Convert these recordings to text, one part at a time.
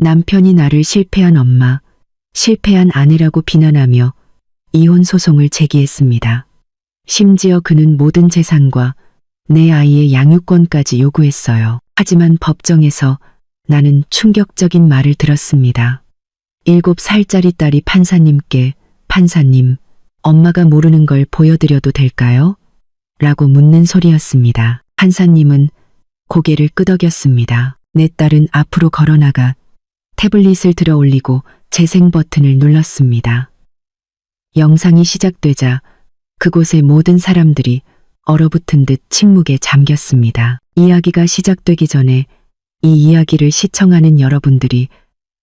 남편이 나를 실패한 엄마, 실패한 아내라고 비난하며 이혼 소송을 제기했습니다. 심지어 그는 모든 재산과 내 아이의 양육권까지 요구했어요. 하지만 법정에서 나는 충격적인 말을 들었습니다. 7살짜리 딸이 판사님께 판사님, 엄마가 모르는 걸 보여드려도 될까요? 라고 묻는 소리였습니다. 판사님은 고개를 끄덕였습니다. 내 딸은 앞으로 걸어나가 태블릿을 들어 올리고 재생 버튼을 눌렀습니다. 영상이 시작되자 그곳의 모든 사람들이 얼어붙은 듯 침묵에 잠겼습니다. 이야기가 시작되기 전에 이 이야기를 시청하는 여러분들이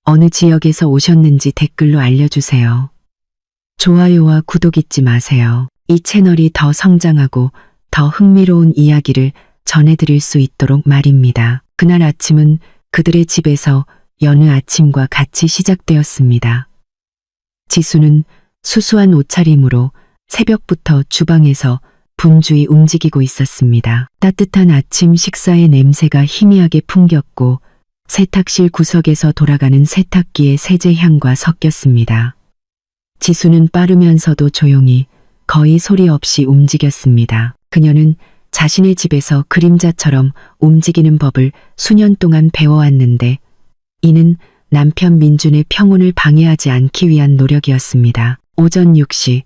어느 지역에서 오셨는지 댓글로 알려주세요. 좋아요와 구독 잊지 마세요. 이 채널이 더 성장하고 더 흥미로운 이야기를 전해드릴 수 있도록 말입니다. 그날 아침은 그들의 집에서 여느 아침과 같이 시작되었습니다. 지수는 수수한 옷차림으로 새벽부터 주방에서 분주히 움직이고 있었습니다. 따뜻한 아침 식사의 냄새가 희미하게 풍겼고 세탁실 구석에서 돌아가는 세탁기의 세제 향과 섞였습니다. 지수는 빠르면서도 조용히 거의 소리 없이 움직였습니다. 그녀는 자신의 집에서 그림자처럼 움직이는 법을 수년 동안 배워왔는데 이는 남편 민준의 평온을 방해하지 않기 위한 노력이었습니다. 오전 6시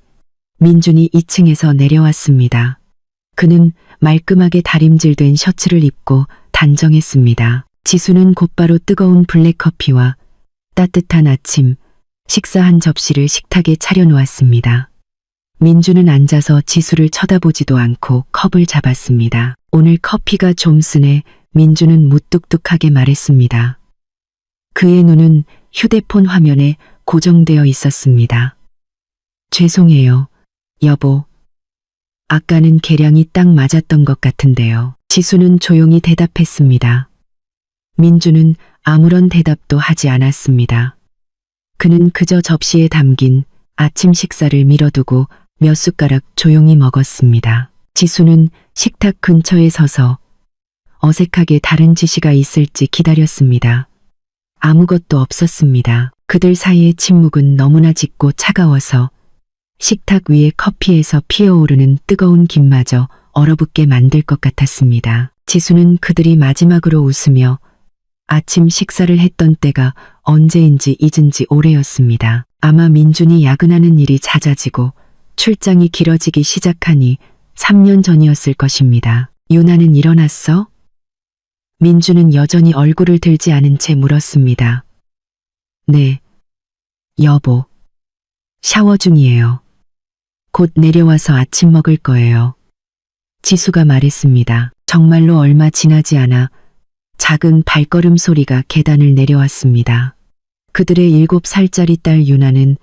민준이 2층에서 내려왔습니다. 그는 말끔하게 다림질된 셔츠를 입고 단정했습니다. 지수는 곧바로 뜨거운 블랙커피와 따뜻한 아침, 식사 한 접시를 식탁에 차려놓았습니다. 민준은 앉아서 지수를 쳐다보지도 않고 컵을 잡았습니다. 오늘 커피가 좀 쓰네. 민준은 무뚝뚝하게 말했습니다. 그의 눈은 휴대폰 화면에 고정되어 있었습니다. 죄송해요, 여보. 아까는 계량이 딱 맞았던 것 같은데요. 지수는 조용히 대답했습니다. 민준은 아무런 대답도 하지 않았습니다. 그는 그저 접시에 담긴 아침 식사를 밀어두고 몇 숟가락 조용히 먹었습니다. 지수는 식탁 근처에 서서 어색하게 다른 지시가 있을지 기다렸습니다. 아무것도 없었습니다. 그들 사이의 침묵은 너무나 짙고 차가워서 식탁 위에 커피에서 피어오르는 뜨거운 김마저 얼어붙게 만들 것 같았습니다. 지수는 그들이 마지막으로 웃으며 아침 식사를 했던 때가 언제인지 잊은 지 오래였습니다. 아마 민준이 야근하는 일이 잦아지고 출장이 길어지기 시작하니 3년 전이었을 것입니다. 유나는 일어났어? 민준은 여전히 얼굴을 들지 않은 채 물었습니다. 네, 여보. 샤워 중이에요. 곧 내려와서 아침 먹을 거예요. 지수가 말했습니다. 정말로 얼마 지나지 않아 작은 발걸음 소리가 계단을 내려왔습니다. 그들의 7살짜리 딸 유나는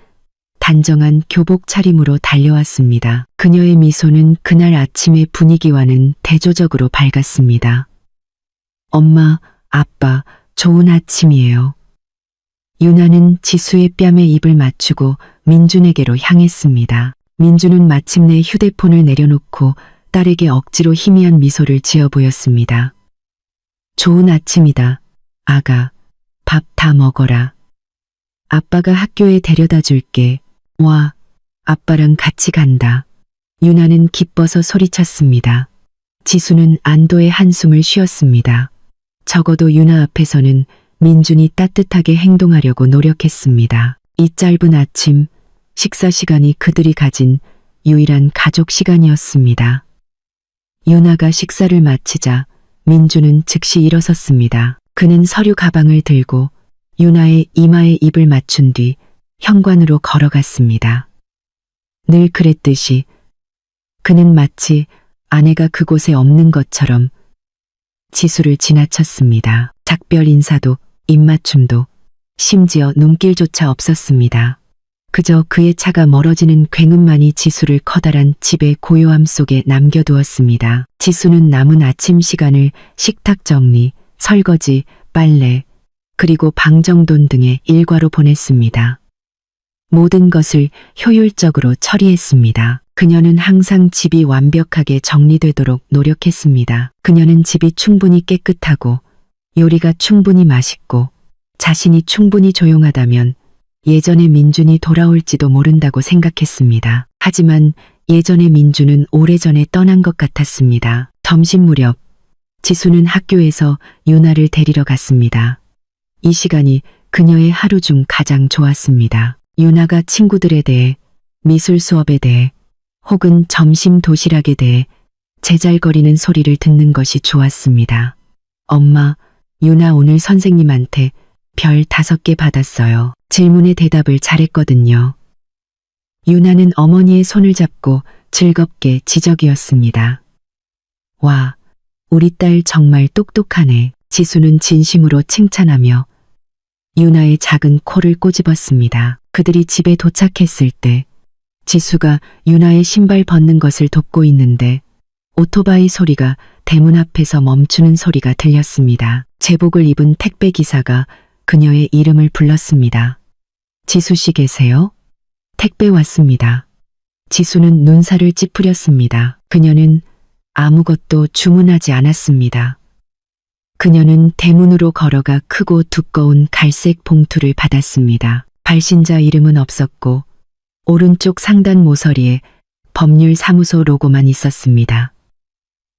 단정한 교복 차림으로 달려왔습니다. 그녀의 미소는 그날 아침의 분위기와는 대조적으로 밝았습니다. 엄마, 아빠, 좋은 아침이에요. 유나는 지수의 뺨에 입을 맞추고 민준에게로 향했습니다. 민준은 마침내 휴대폰을 내려놓고 딸에게 억지로 희미한 미소를 지어 보였습니다. 좋은 아침이다, 아가. 밥 다 먹어라. 아빠가 학교에 데려다 줄게. 와, 아빠랑 같이 간다. 유나는 기뻐서 소리쳤습니다. 지수는 안도의 한숨을 쉬었습니다. 적어도 유나 앞에서는 민준이 따뜻하게 행동하려고 노력했습니다. 이 짧은 아침, 식사 시간이 그들이 가진 유일한 가족 시간이었습니다. 유나가 식사를 마치자 민준은 즉시 일어섰습니다. 그는 서류 가방을 들고 유나의 이마에 입을 맞춘 뒤 현관으로 걸어갔습니다. 늘 그랬듯이 그는 마치 아내가 그곳에 없는 것처럼 지수를 지나쳤습니다. 작별 인사도 입맞춤도 심지어 눈길조차 없었습니다. 그저 그의 차가 멀어지는 굉음만이 지수를 커다란 집의 고요함 속에 남겨두었습니다. 지수는 남은 아침 시간을 식탁 정리, 설거지, 빨래, 그리고 방정돈 등의 일과로 보냈습니다. 모든 것을 효율적으로 처리했습니다. 그녀는 항상 집이 완벽하게 정리되도록 노력했습니다. 그녀는 집이 충분히 깨끗하고 요리가 충분히 맛있고 자신이 충분히 조용하다면 예전의 민준이 돌아올지도 모른다고 생각했습니다. 하지만 예전의 민준은 오래전에 떠난 것 같았습니다. 점심 무렵 지수는 학교에서 유나를 데리러 갔습니다. 이 시간이 그녀의 하루 중 가장 좋았습니다. 유나가 친구들에 대해, 미술 수업에 대해, 혹은 점심 도시락에 대해 제잘거리는 소리를 듣는 것이 좋았습니다. 엄마, 유나 오늘 선생님한테 별 5개 받았어요. 질문에 대답을 잘했거든요. 유나는 어머니의 손을 잡고 즐겁게 지적이었습니다. 와, 우리 딸 정말 똑똑하네. 지수는 진심으로 칭찬하며 유나의 작은 코를 꼬집었습니다. 그들이 집에 도착했을 때 지수가 유나의 신발 벗는 것을 돕고 있는데 오토바이 소리가 대문 앞에서 멈추는 소리가 들렸습니다. 제복을 입은 택배 기사가 그녀의 이름을 불렀습니다. 지수 씨 계세요? 택배 왔습니다. 지수는 눈살을 찌푸렸습니다. 그녀는 아무것도 주문하지 않았습니다. 그녀는 대문으로 걸어가 크고 두꺼운 갈색 봉투를 받았습니다. 발신자 이름은 없었고 오른쪽 상단 모서리에 법률사무소 로고만 있었습니다.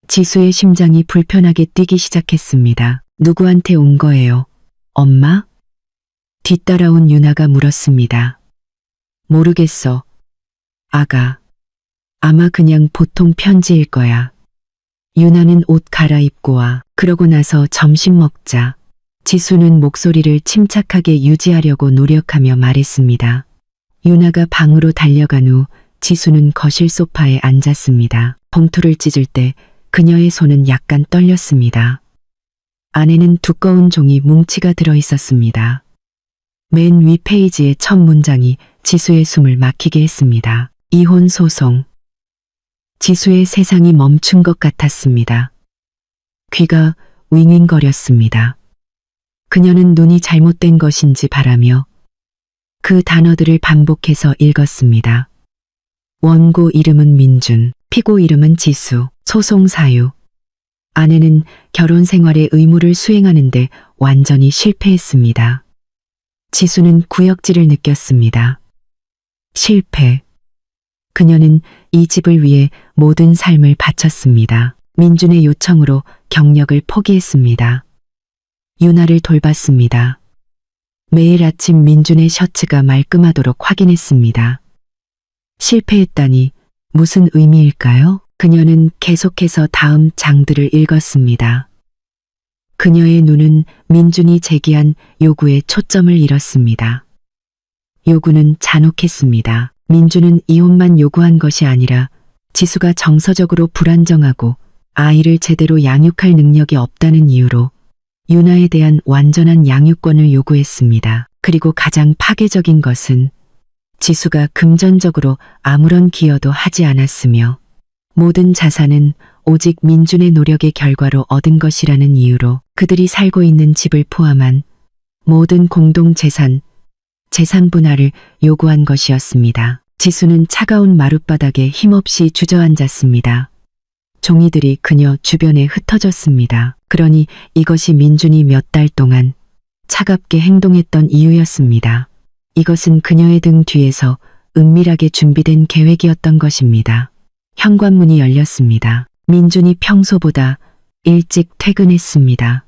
지수의 심장이 불편하게 뛰기 시작했습니다. 누구한테 온 거예요? 엄마? 뒤따라온 유나가 물었습니다. 모르겠어. 아가. 아마 그냥 보통 편지일 거야. 유나는 옷 갈아입고 와. 그러고 나서 점심 먹자. 지수는 목소리를 침착하게 유지하려고 노력하며 말했습니다. 유나가 방으로 달려간 후 지수는 거실 소파에 앉았습니다. 봉투를 찢을 때 그녀의 손은 약간 떨렸습니다. 안에는 두꺼운 종이 뭉치가 들어 있었습니다. 맨 위 페이지의 첫 문장이 지수의 숨을 막히게 했습니다. 이혼 소송. 지수의 세상이 멈춘 것 같았습니다. 귀가 윙윙거렸습니다. 그녀는 눈이 잘못된 것인지 바라며 그 단어들을 반복해서 읽었습니다. 원고 이름은 민준, 피고 이름은 지수, 소송 사유. 아내는 결혼 생활의 의무를 수행하는데 완전히 실패했습니다. 지수는 구역질을 느꼈습니다. 실패. 그녀는 이 집을 위해 모든 삶을 바쳤습니다. 민준의 요청으로 경력을 포기했습니다. 유나를 돌봤습니다. 매일 아침 민준의 셔츠가 말끔하도록 확인했습니다. 실패했다니 무슨 의미일까요? 그녀는 계속해서 다음 장들을 읽었습니다. 그녀의 눈은 민준이 제기한 요구에 초점을 잃었습니다. 요구는 잔혹했습니다. 민준은 이혼만 요구한 것이 아니라 지수가 정서적으로 불안정하고 아이를 제대로 양육할 능력이 없다는 이유로 유나에 대한 완전한 양육권을 요구했습니다. 그리고 가장 파괴적인 것은 지수가 금전적으로 아무런 기여도 하지 않았으며 모든 자산은 오직 민준의 노력의 결과로 얻은 것이라는 이유로 그들이 살고 있는 집을 포함한 모든 공동재산, 재산 분할을 요구한 것이었습니다. 지수는 차가운 마룻바닥에 힘없이 주저앉았습니다. 종이들이 그녀 주변에 흩어졌습니다. 그러니 이것이 민준이 몇 달 동안 차갑게 행동했던 이유였습니다. 이것은 그녀의 등 뒤에서 은밀하게 준비된 계획이었던 것입니다. 현관문이 열렸습니다. 민준이 평소보다 일찍 퇴근했습니다.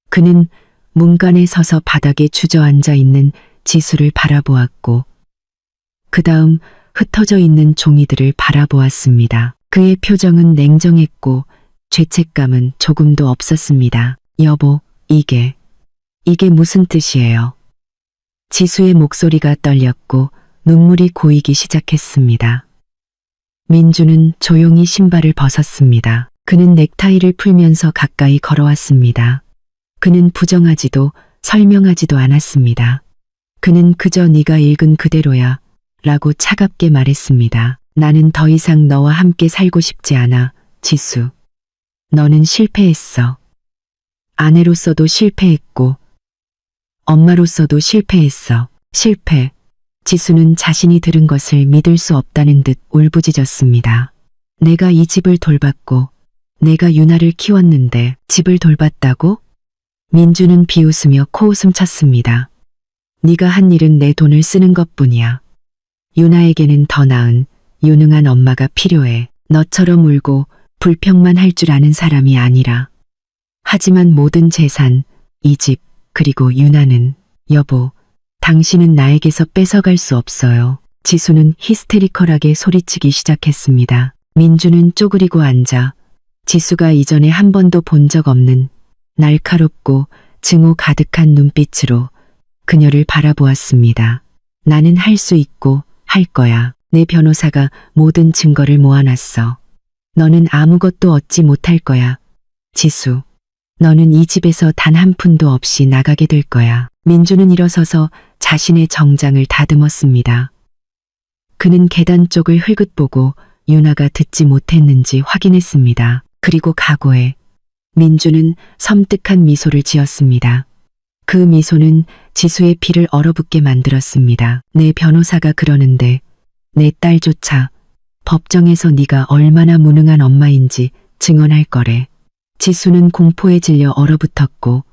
그는 문간에 서서 바닥에 주저앉아 있는 지수를 바라보았고 그 다음 흩어져 있는 종이들을 바라보았습니다. 그의 표정은 냉정했고 죄책감은 조금도 없었습니다. 여보, 이게 무슨 뜻이에요? 지수의 목소리가 떨렸고 눈물이 고이기 시작했습니다. 민준은 조용히 신발을 벗었습니다. 그는 넥타이를 풀면서 가까이 걸어왔습니다. 그는 부정하지도 설명하지도 않았습니다. 그는 그저 네가 읽은 그대로야 라고 차갑게 말했습니다. 나는 더 이상 너와 함께 살고 싶지 않아, 지수. 너는 실패했어. 아내로서도 실패했고 엄마로서도 실패했어. 실패. 지수는 자신이 들은 것을 믿을 수 없다는 듯 울부짖었습니다. 내가 이 집을 돌봤고 내가 유나를 키웠는데 집을 돌봤다고? 민주는 비웃으며 코웃음 쳤습니다. 네가 한 일은 내 돈을 쓰는 것뿐이야. 유나에게는 더 나은 유능한 엄마가 필요해. 너처럼 울고 불평만 할 줄 아는 사람이 아니라. 하지만 모든 재산, 이 집, 그리고 유나는 여보, 당신은 나에게서 뺏어갈 수 없어요. 지수는 히스테리컬하게 소리치기 시작했습니다. 민주는 쪼그리고 앉아 지수가 이전에 한 번도 본 적 없는 날카롭고 증오 가득한 눈빛으로 그녀를 바라보았습니다. 나는 할 수 있고 할 거야. 내 변호사가 모든 증거를 모아놨어. 너는 아무것도 얻지 못할 거야. 지수, 너는 이 집에서 단 한 푼도 없이 나가게 될 거야. 민주는 일어서서 자신의 정장을 다듬었습니다. 그는 계단 쪽을 흘긋 보고 유나가 듣지 못했는지 확인했습니다. 그리고 각오해. 민주는 섬뜩한 미소를 지었습니다. 그 미소는 지수의 피를 얼어붙게 만들었습니다. 내 변호사가 그러는데 내 딸조차 법정에서 네가 얼마나 무능한 엄마인지 증언할 거래. 지수는 공포에 질려 얼어붙었고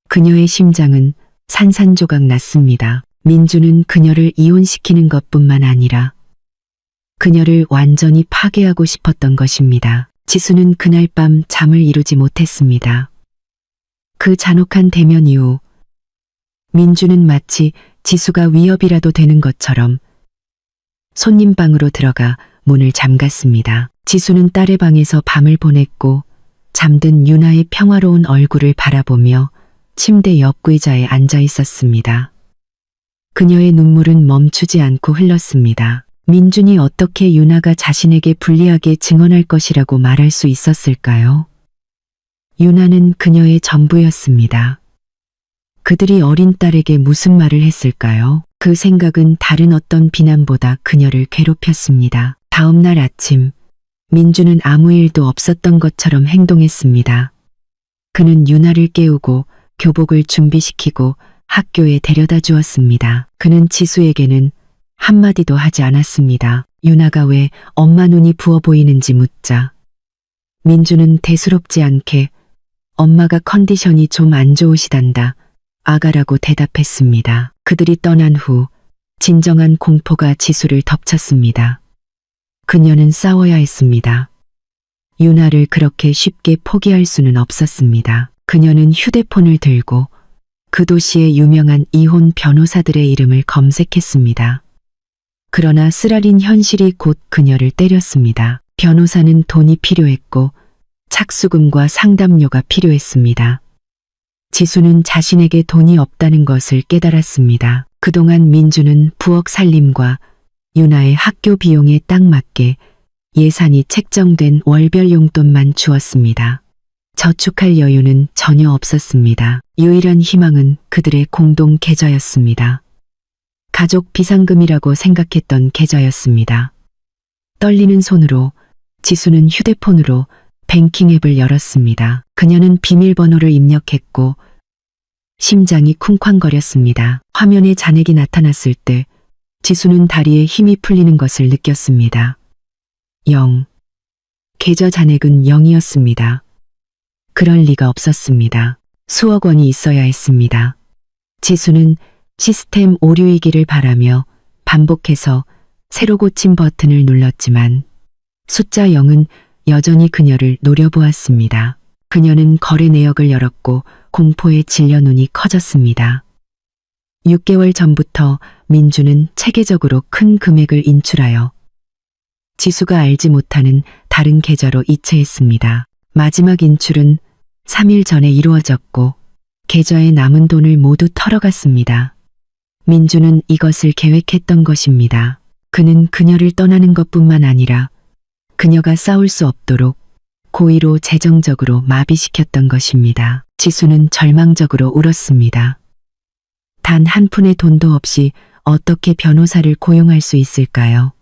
그녀의 심장은 산산조각 났습니다. 민주는 그녀를 이혼시키는 것뿐만 아니라 그녀를 완전히 파괴하고 싶었던 것입니다. 지수는 그날 밤 잠을 이루지 못했습니다. 그 잔혹한 대면 이후 민주는 마치 지수가 위협이라도 되는 것처럼 손님방으로 들어가 문을 잠갔습니다. 지수는 딸의 방에서 밤을 보냈고 잠든 유나의 평화로운 얼굴을 바라보며 침대 옆 의자에 앉아 있었습니다. 그녀의 눈물은 멈추지 않고 흘렀습니다. 민준이 어떻게 유나가 자신에게 불리하게 증언할 것이라고 말할 수 있었을까요? 유나는 그녀의 전부였습니다. 그들이 어린 딸에게 무슨 말을 했을까요? 그 생각은 다른 어떤 비난보다 그녀를 괴롭혔습니다. 다음 날 아침, 민주는 아무 일도 없었던 것처럼 행동했습니다. 그는 유나를 깨우고 교복을 준비시키고 학교에 데려다 주었습니다. 그는 지수에게는 한마디도 하지 않았습니다. 유나가 왜 엄마 눈이 부어 보이는지 묻자 민주는 대수롭지 않게 엄마가 컨디션이 좀 안 좋으시단다. 아가라고 대답했습니다. 그들이 떠난 후 진정한 공포가 지수를 덮쳤습니다. 그녀는 싸워야 했습니다. 유나를 그렇게 쉽게 포기할 수는 없었습니다. 그녀는 휴대폰을 들고 그 도시의 유명한 이혼 변호사들의 이름을 검색했습니다. 그러나 쓰라린 현실이 곧 그녀를 때렸습니다. 변호사는 돈이 필요했고 착수금과 상담료가 필요했습니다. 지수는 자신에게 돈이 없다는 것을 깨달았습니다. 그동안 민주는 부엌 살림과 유나의 학교 비용에 딱 맞게 예산이 책정된 월별 용돈만 주었습니다. 저축할 여유는 전혀 없었습니다. 유일한 희망은 그들의 공동 계좌였습니다. 가족 비상금이라고 생각했던 계좌였습니다. 떨리는 손으로 지수는 휴대폰으로 뱅킹 앱을 열었습니다. 그녀는 비밀번호를 입력했고 심장이 쿵쾅거렸습니다. 화면에 잔액이 나타났을 때 지수는 다리에 힘이 풀리는 것을 느꼈습니다. 0. 계좌 잔액은 0이었습니다. 그럴 리가 없었습니다. 수억 원이 있어야 했습니다. 지수는 시스템 오류이기를 바라며 반복해서 새로 고친 버튼을 눌렀지만 숫자 0은 여전히 그녀를 노려보았습니다. 그녀는 거래 내역을 열었고 공포에 질려 눈이 커졌습니다. 6개월 전부터 민주는 체계적으로 큰 금액을 인출하여 지수가 알지 못하는 다른 계좌로 이체했습니다. 마지막 인출은 3일 전에 이루어졌고 계좌에 남은 돈을 모두 털어갔습니다. 민주는 이것을 계획했던 것입니다. 그는 그녀를 떠나는 것뿐만 아니라 그녀가 싸울 수 없도록 고의로 재정적으로 마비시켰던 것입니다. 지수는 절망적으로 울었습니다. 단 한 푼의 돈도 없이 어떻게 변호사를 고용할 수 있을까요?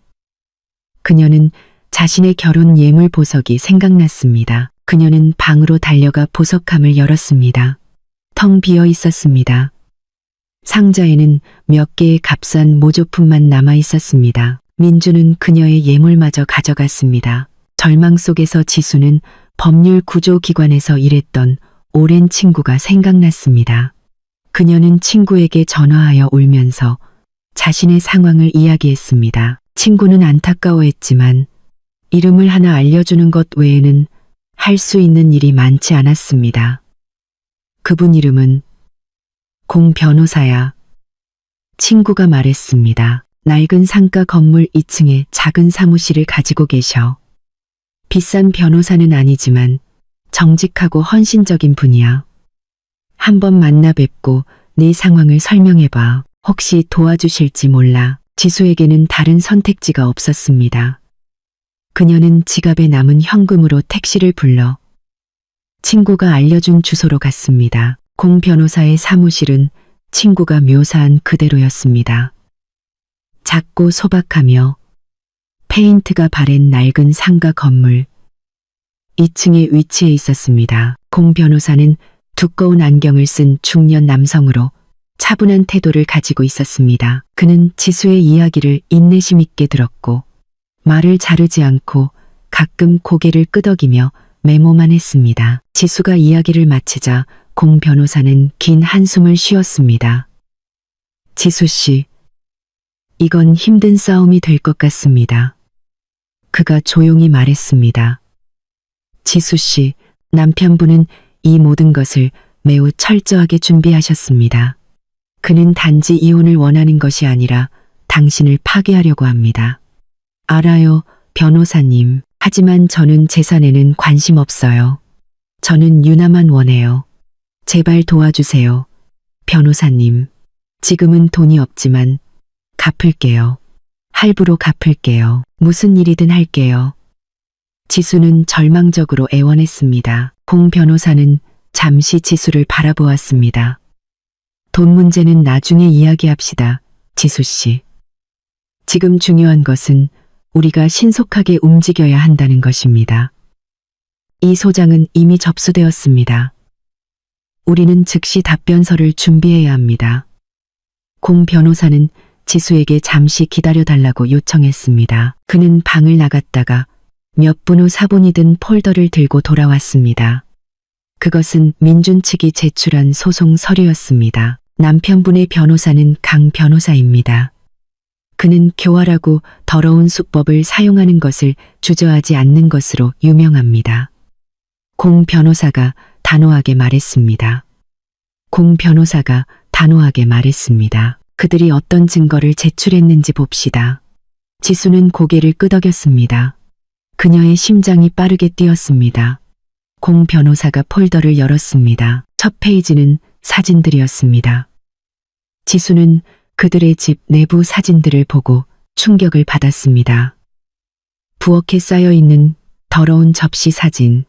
그녀는 자신의 결혼 예물 보석이 생각났습니다. 그녀는 방으로 달려가 보석함을 열었습니다. 텅 비어 있었습니다. 상자에는 몇 개의 값싼 모조품만 남아 있었습니다. 민주는 그녀의 예물마저 가져갔습니다. 절망 속에서 지수는 법률 구조기관에서 일했던 오랜 친구가 생각났습니다. 그녀는 친구에게 전화하여 울면서 자신의 상황을 이야기했습니다. 친구는 안타까워했지만 이름을 하나 알려주는 것 외에는 할 수 있는 일이 많지 않았습니다. 그분 이름은 공 변호사야. 친구가 말했습니다. 낡은 상가 건물 2층에 작은 사무실을 가지고 계셔. 비싼 변호사는 아니지만 정직하고 헌신적인 분이야. 한번 만나 뵙고 네 상황을 설명해봐. 혹시 도와주실지 몰라. 지수에게는 다른 선택지가 없었습니다. 그녀는 지갑에 남은 현금으로 택시를 불러 친구가 알려준 주소로 갔습니다. 공 변호사의 사무실은 친구가 묘사한 그대로였습니다. 작고 소박하며 페인트가 바랜 낡은 상가 건물 2층에 위치해 있었습니다. 공 변호사는 두꺼운 안경을 쓴 중년 남성으로 차분한 태도를 가지고 있었습니다. 그는 지수의 이야기를 인내심 있게 들었고 말을 자르지 않고 가끔 고개를 끄덕이며 메모만 했습니다. 지수가 이야기를 마치자 공 변호사는 긴 한숨을 쉬었습니다. 지수 씨, 이건 힘든 싸움이 될 것 같습니다. 그가 조용히 말했습니다. 지수 씨, 남편분은 이 모든 것을 매우 철저하게 준비하셨습니다. 그는 단지 이혼을 원하는 것이 아니라 당신을 파괴하려고 합니다. 알아요, 변호사님. 하지만 저는 재산에는 관심 없어요. 저는 유나만 원해요. 제발 도와주세요. 변호사님. 지금은 돈이 없지만 갚을게요. 할부로 갚을게요. 무슨 일이든 할게요. 지수는 절망적으로 애원했습니다. 공 변호사는 잠시 지수를 바라보았습니다. 돈 문제는 나중에 이야기합시다, 지수 씨. 지금 중요한 것은 우리가 신속하게 움직여야 한다는 것입니다. 이 소장은 이미 접수되었습니다. 우리는 즉시 답변서를 준비해야 합니다. 공 변호사는 지수에게 잠시 기다려달라고 요청했습니다. 그는 방을 나갔다가 몇 분 후 사본이 든 폴더를 들고 돌아왔습니다. 그것은 민준 측이 제출한 소송 서류였습니다. 남편분의 변호사는 강 변호사입니다. 그는 교활하고 더러운 수법을 사용하는 것을 주저하지 않는 것으로 유명합니다. 공 변호사가 단호하게 말했습니다. 공 변호사가 단호하게 말했습니다. 그들이 어떤 증거를 제출했는지 봅시다. 지수는 고개를 끄덕였습니다. 그녀의 심장이 빠르게 뛰었습니다. 공 변호사가 폴더를 열었습니다. 첫 페이지는 사진들이었습니다. 지수는 그들의 집 내부 사진들을 보고 충격을 받았습니다. 부엌에 쌓여있는 더러운 접시 사진,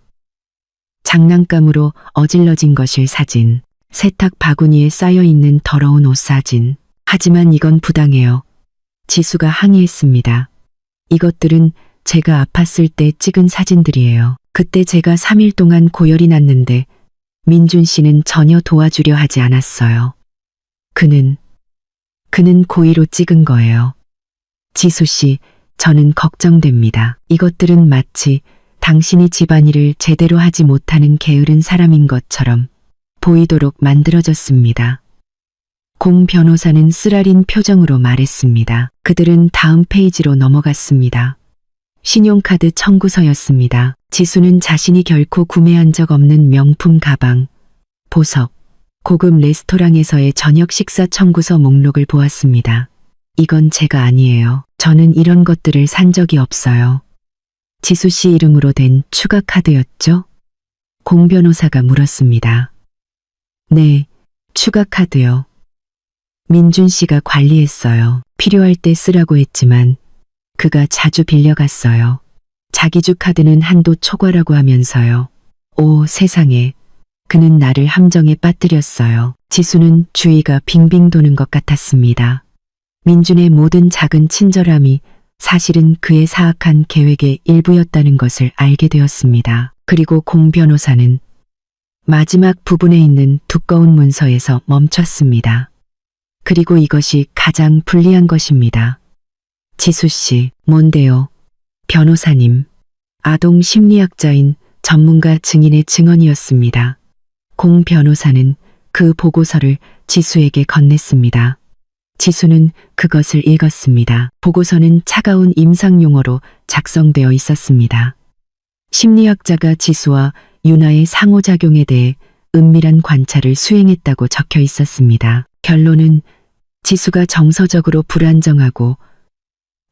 장난감으로 어질러진 거실 사진, 세탁 바구니에 쌓여있는 더러운 옷 사진. 하지만 이건 부당해요. 지수가 항의했습니다. 이것들은 제가 아팠을 때 찍은 사진들이에요. 그때 제가 3일 동안 고열이 났는데 민준 씨는 전혀 도와주려 하지 않았어요. 그는 고의로 찍은 거예요. 지수 씨, 저는 걱정됩니다. 이것들은 마치 당신이 집안일을 제대로 하지 못하는 게으른 사람인 것처럼 보이도록 만들어졌습니다. 공 변호사는 쓰라린 표정으로 말했습니다. 그들은 다음 페이지로 넘어갔습니다. 신용카드 청구서였습니다. 지수는 자신이 결코 구매한 적 없는 명품 가방, 보석, 고급 레스토랑에서의 저녁 식사 청구서 목록을 보았습니다. 이건 제가 아니에요. 저는 이런 것들을 산 적이 없어요. 지수 씨 이름으로 된 추가 카드였죠? 공 변호사가 물었습니다. 네, 추가 카드요. 민준 씨가 관리했어요. 필요할 때 쓰라고 했지만 그가 자주 빌려갔어요. 자기 주 카드는 한도 초과라고 하면서요. 오, 세상에. 그는 나를 함정에 빠뜨렸어요. 지수는 주위가 빙빙 도는 것 같았습니다. 민준의 모든 작은 친절함이 사실은 그의 사악한 계획의 일부였다는 것을 알게 되었습니다. 그리고 공 변호사는 마지막 부분에 있는 두꺼운 문서에서 멈췄습니다. 그리고 이것이 가장 불리한 것입니다. 지수 씨, 뭔데요? 변호사님, 아동 심리학자인 전문가 증인의 증언이었습니다. 공 변호사는 그 보고서를 지수에게 건넸습니다. 지수는 그것을 읽었습니다. 보고서는 차가운 임상 용어로 작성되어 있었습니다. 심리학자가 지수와 유나의 상호작용에 대해 은밀한 관찰을 수행했다고 적혀 있었습니다. 결론은 지수가 정서적으로 불안정하고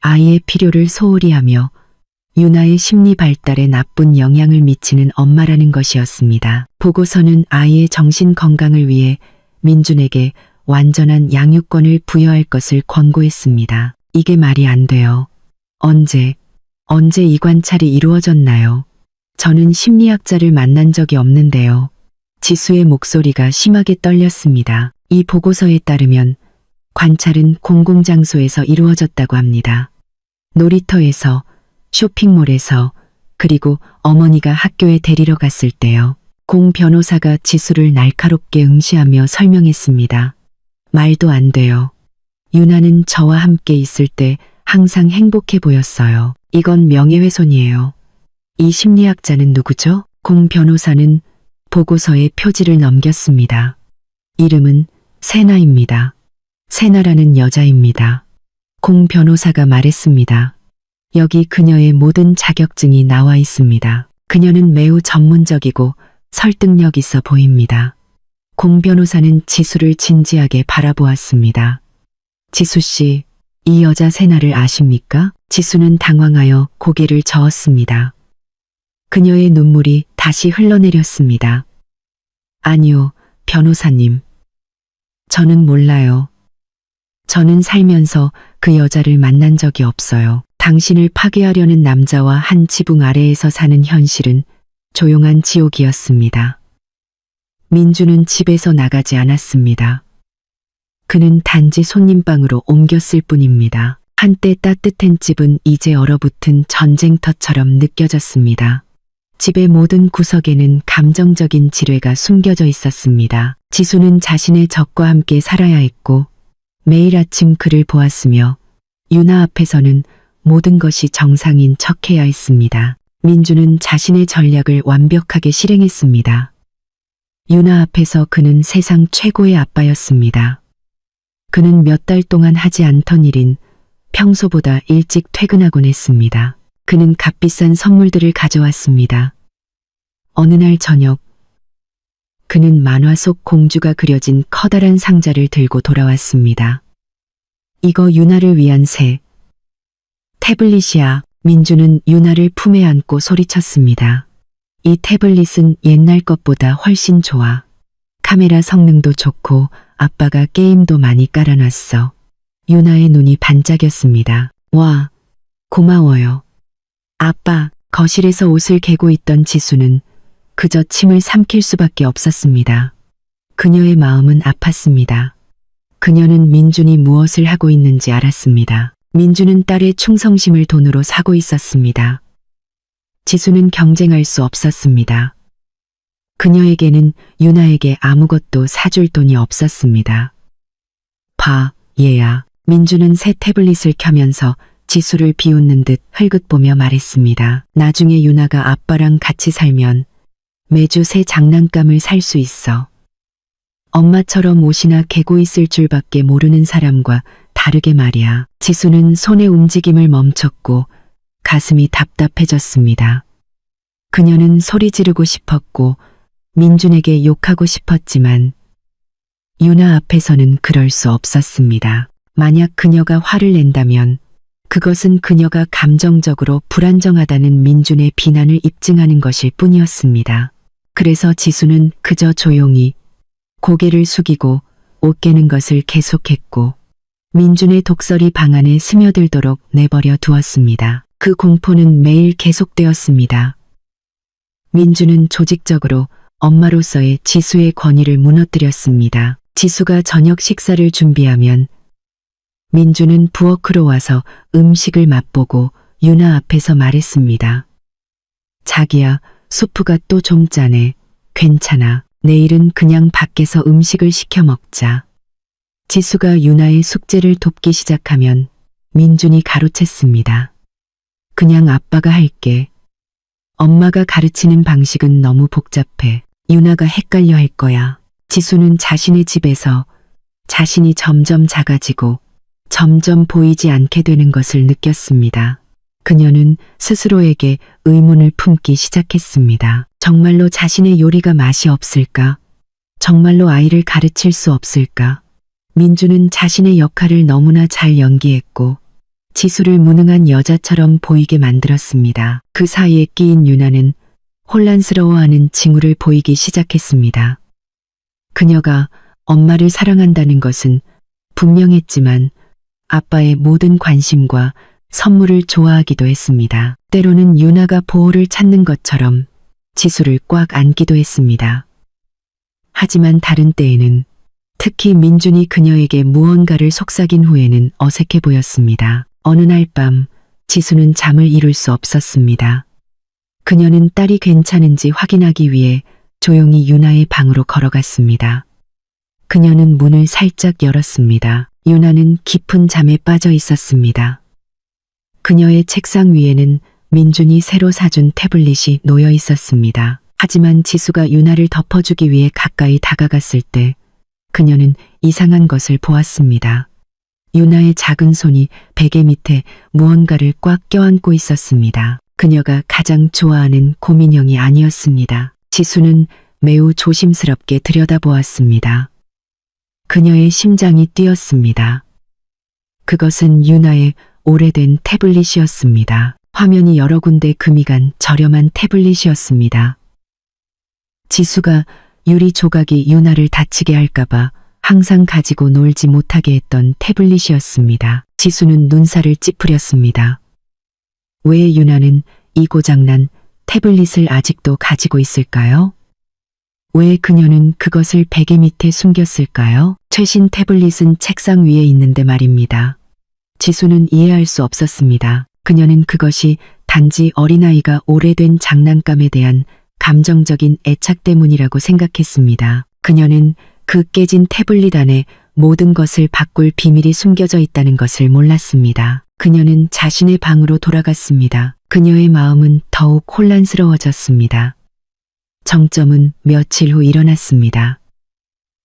아이의 필요를 소홀히 하며 유나의 심리 발달에 나쁜 영향을 미치는 엄마라는 것이었습니다. 보고서는 아이의 정신 건강을 위해 민준에게 완전한 양육권을 부여할 것을 권고했습니다. 이게 말이 안 돼요. 언제 이 관찰이 이루어졌나요? 저는 심리학자를 만난 적이 없는데요. 지수의 목소리가 심하게 떨렸습니다. 이 보고서에 따르면 관찰은 공공장소에서 이루어졌다고 합니다. 놀이터에서, 쇼핑몰에서, 그리고 어머니가 학교에 데리러 갔을 때요. 공 변호사가 지수를 날카롭게 응시하며 설명했습니다. 말도 안 돼요. 유나는 저와 함께 있을 때 항상 행복해 보였어요. 이건 명예훼손이에요. 이 심리학자는 누구죠? 공 변호사는 보고서에 표지를 넘겼습니다. 이름은 세나입니다. 세나라는 여자입니다. 공 변호사가 말했습니다. 여기 그녀의 모든 자격증이 나와 있습니다. 그녀는 매우 전문적이고 설득력 있어 보입니다. 공 변호사는 지수를 진지하게 바라보았습니다. 지수 씨, 이 여자 세나를 아십니까? 지수는 당황하여 고개를 저었습니다. 그녀의 눈물이 다시 흘러내렸습니다. 아니요, 변호사님. 저는 몰라요. 저는 살면서 그 여자를 만난 적이 없어요. 당신을 파괴하려는 남자와 한 지붕 아래에서 사는 현실은 조용한 지옥이었습니다. 민주는 집에서 나가지 않았습니다. 그는 단지 손님방으로 옮겼을 뿐입니다. 한때 따뜻한 집은 이제 얼어붙은 전쟁터처럼 느껴졌습니다. 집의 모든 구석에는 감정적인 지뢰가 숨겨져 있었습니다. 지수는 자신의 적과 함께 살아야 했고 매일 아침 그를 보았으며 유나 앞에서는 모든 것이 정상인 척해야 했습니다. 민주는 자신의 전략을 완벽하게 실행했습니다. 유나 앞에서 그는 세상 최고의 아빠였습니다. 그는 몇 달 동안 하지 않던 일인 평소보다 일찍 퇴근하곤 했습니다. 그는 값비싼 선물들을 가져왔습니다. 어느 날 저녁, 그는 만화 속 공주가 그려진 커다란 상자를 들고 돌아왔습니다. 이거 유나를 위한 새 태블릿이야. 민주는 유나를 품에 안고 소리쳤습니다. 이 태블릿은 옛날 것보다 훨씬 좋아. 카메라 성능도 좋고 아빠가 게임도 많이 깔아놨어. 유나의 눈이 반짝였습니다. 와, 고마워요. 아빠. 거실에서 옷을 개고 있던 지수는 그저 침을 삼킬 수밖에 없었습니다. 그녀의 마음은 아팠습니다. 그녀는 민준이 무엇을 하고 있는지 알았습니다. 민준은 딸의 충성심을 돈으로 사고 있었습니다. 지수는 경쟁할 수 없었습니다. 그녀에게는 유나에게 아무것도 사줄 돈이 없었습니다. 봐, 얘야. 민준은 새 태블릿을 켜면서 지수를 비웃는 듯 흘긋보며 말했습니다. 나중에 유나가 아빠랑 같이 살면 매주 새 장난감을 살 수 있어. 엄마처럼 옷이나 개고 있을 줄밖에 모르는 사람과 다르게 말이야. 지수는 손의 움직임을 멈췄고 가슴이 답답해졌습니다. 그녀는 소리 지르고 싶었고 민준에게 욕하고 싶었지만 유나 앞에서는 그럴 수 없었습니다. 만약 그녀가 화를 낸다면 그것은 그녀가 감정적으로 불안정하다는 민준의 비난을 입증하는 것일 뿐이었습니다. 그래서 지수는 그저 조용히 고개를 숙이고 옷 개는 것을 계속했고 민준의 독설이 방 안에 스며들도록 내버려 두었습니다. 그 공포는 매일 계속되었습니다. 민준은 조직적으로 엄마로서의 지수의 권위를 무너뜨렸습니다. 지수가 저녁 식사를 준비하면 민주는 부엌으로 와서 음식을 맛보고 유나 앞에서 말했습니다. 자기야, 수프가 또 좀 짜네. 괜찮아. 내일은 그냥 밖에서 음식을 시켜 먹자. 지수가 유나의 숙제를 돕기 시작하면 민준이 가로챘습니다. 그냥 아빠가 할게. 엄마가 가르치는 방식은 너무 복잡해. 유나가 헷갈려 할 거야. 지수는 자신의 집에서 자신이 점점 작아지고 점점 보이지 않게 되는 것을 느꼈습니다. 그녀는 스스로에게 의문을 품기 시작했습니다. 정말로 자신의 요리가 맛이 없을까? 정말로 아이를 가르칠 수 없을까? 민주는 자신의 역할을 너무나 잘 연기했고 지수를 무능한 여자처럼 보이게 만들었습니다. 그 사이에 끼인 유나는 혼란스러워하는 징후를 보이기 시작했습니다. 그녀가 엄마를 사랑한다는 것은 분명했지만 아빠의 모든 관심과 선물을 좋아하기도 했습니다. 때로는 유나가 보호를 찾는 것처럼 지수를 꽉 안기도 했습니다. 하지만 다른 때에는 특히 민준이 그녀에게 무언가를 속삭인 후에는 어색해 보였습니다. 어느 날 밤 지수는 잠을 이룰 수 없었습니다. 그녀는 딸이 괜찮은지 확인하기 위해 조용히 유나의 방으로 걸어갔습니다. 그녀는 문을 살짝 열었습니다. 유나는 깊은 잠에 빠져 있었습니다. 그녀의 책상 위에는 민준이 새로 사준 태블릿이 놓여 있었습니다. 하지만 지수가 유나를 덮어주기 위해 가까이 다가갔을 때 그녀는 이상한 것을 보았습니다. 유나의 작은 손이 베개 밑에 무언가를 꽉 껴안고 있었습니다. 그녀가 가장 좋아하는 곰인형이 아니었습니다. 지수는 매우 조심스럽게 들여다보았습니다. 그녀의 심장이 뛰었습니다. 그것은 유나의 오래된 태블릿이었습니다. 화면이 여러 군데 금이 간 저렴한 태블릿이었습니다. 지수가 유리 조각이 유나를 다치게 할까봐 항상 가지고 놀지 못하게 했던 태블릿이었습니다. 지수는 눈살을 찌푸렸습니다. 왜 유나는 이 고장난 태블릿을 아직도 가지고 있을까요? 왜 그녀는 그것을 베개 밑에 숨겼을까요? 최신 태블릿은 책상 위에 있는데 말입니다. 지수는 이해할 수 없었습니다. 그녀는 그것이 단지 어린아이가 오래된 장난감에 대한 감정적인 애착 때문이라고 생각했습니다. 그녀는 그 깨진 태블릿 안에 모든 것을 바꿀 비밀이 숨겨져 있다는 것을 몰랐습니다. 그녀는 자신의 방으로 돌아갔습니다. 그녀의 마음은 더욱 혼란스러워졌습니다. 정점은 며칠 후 일어났습니다.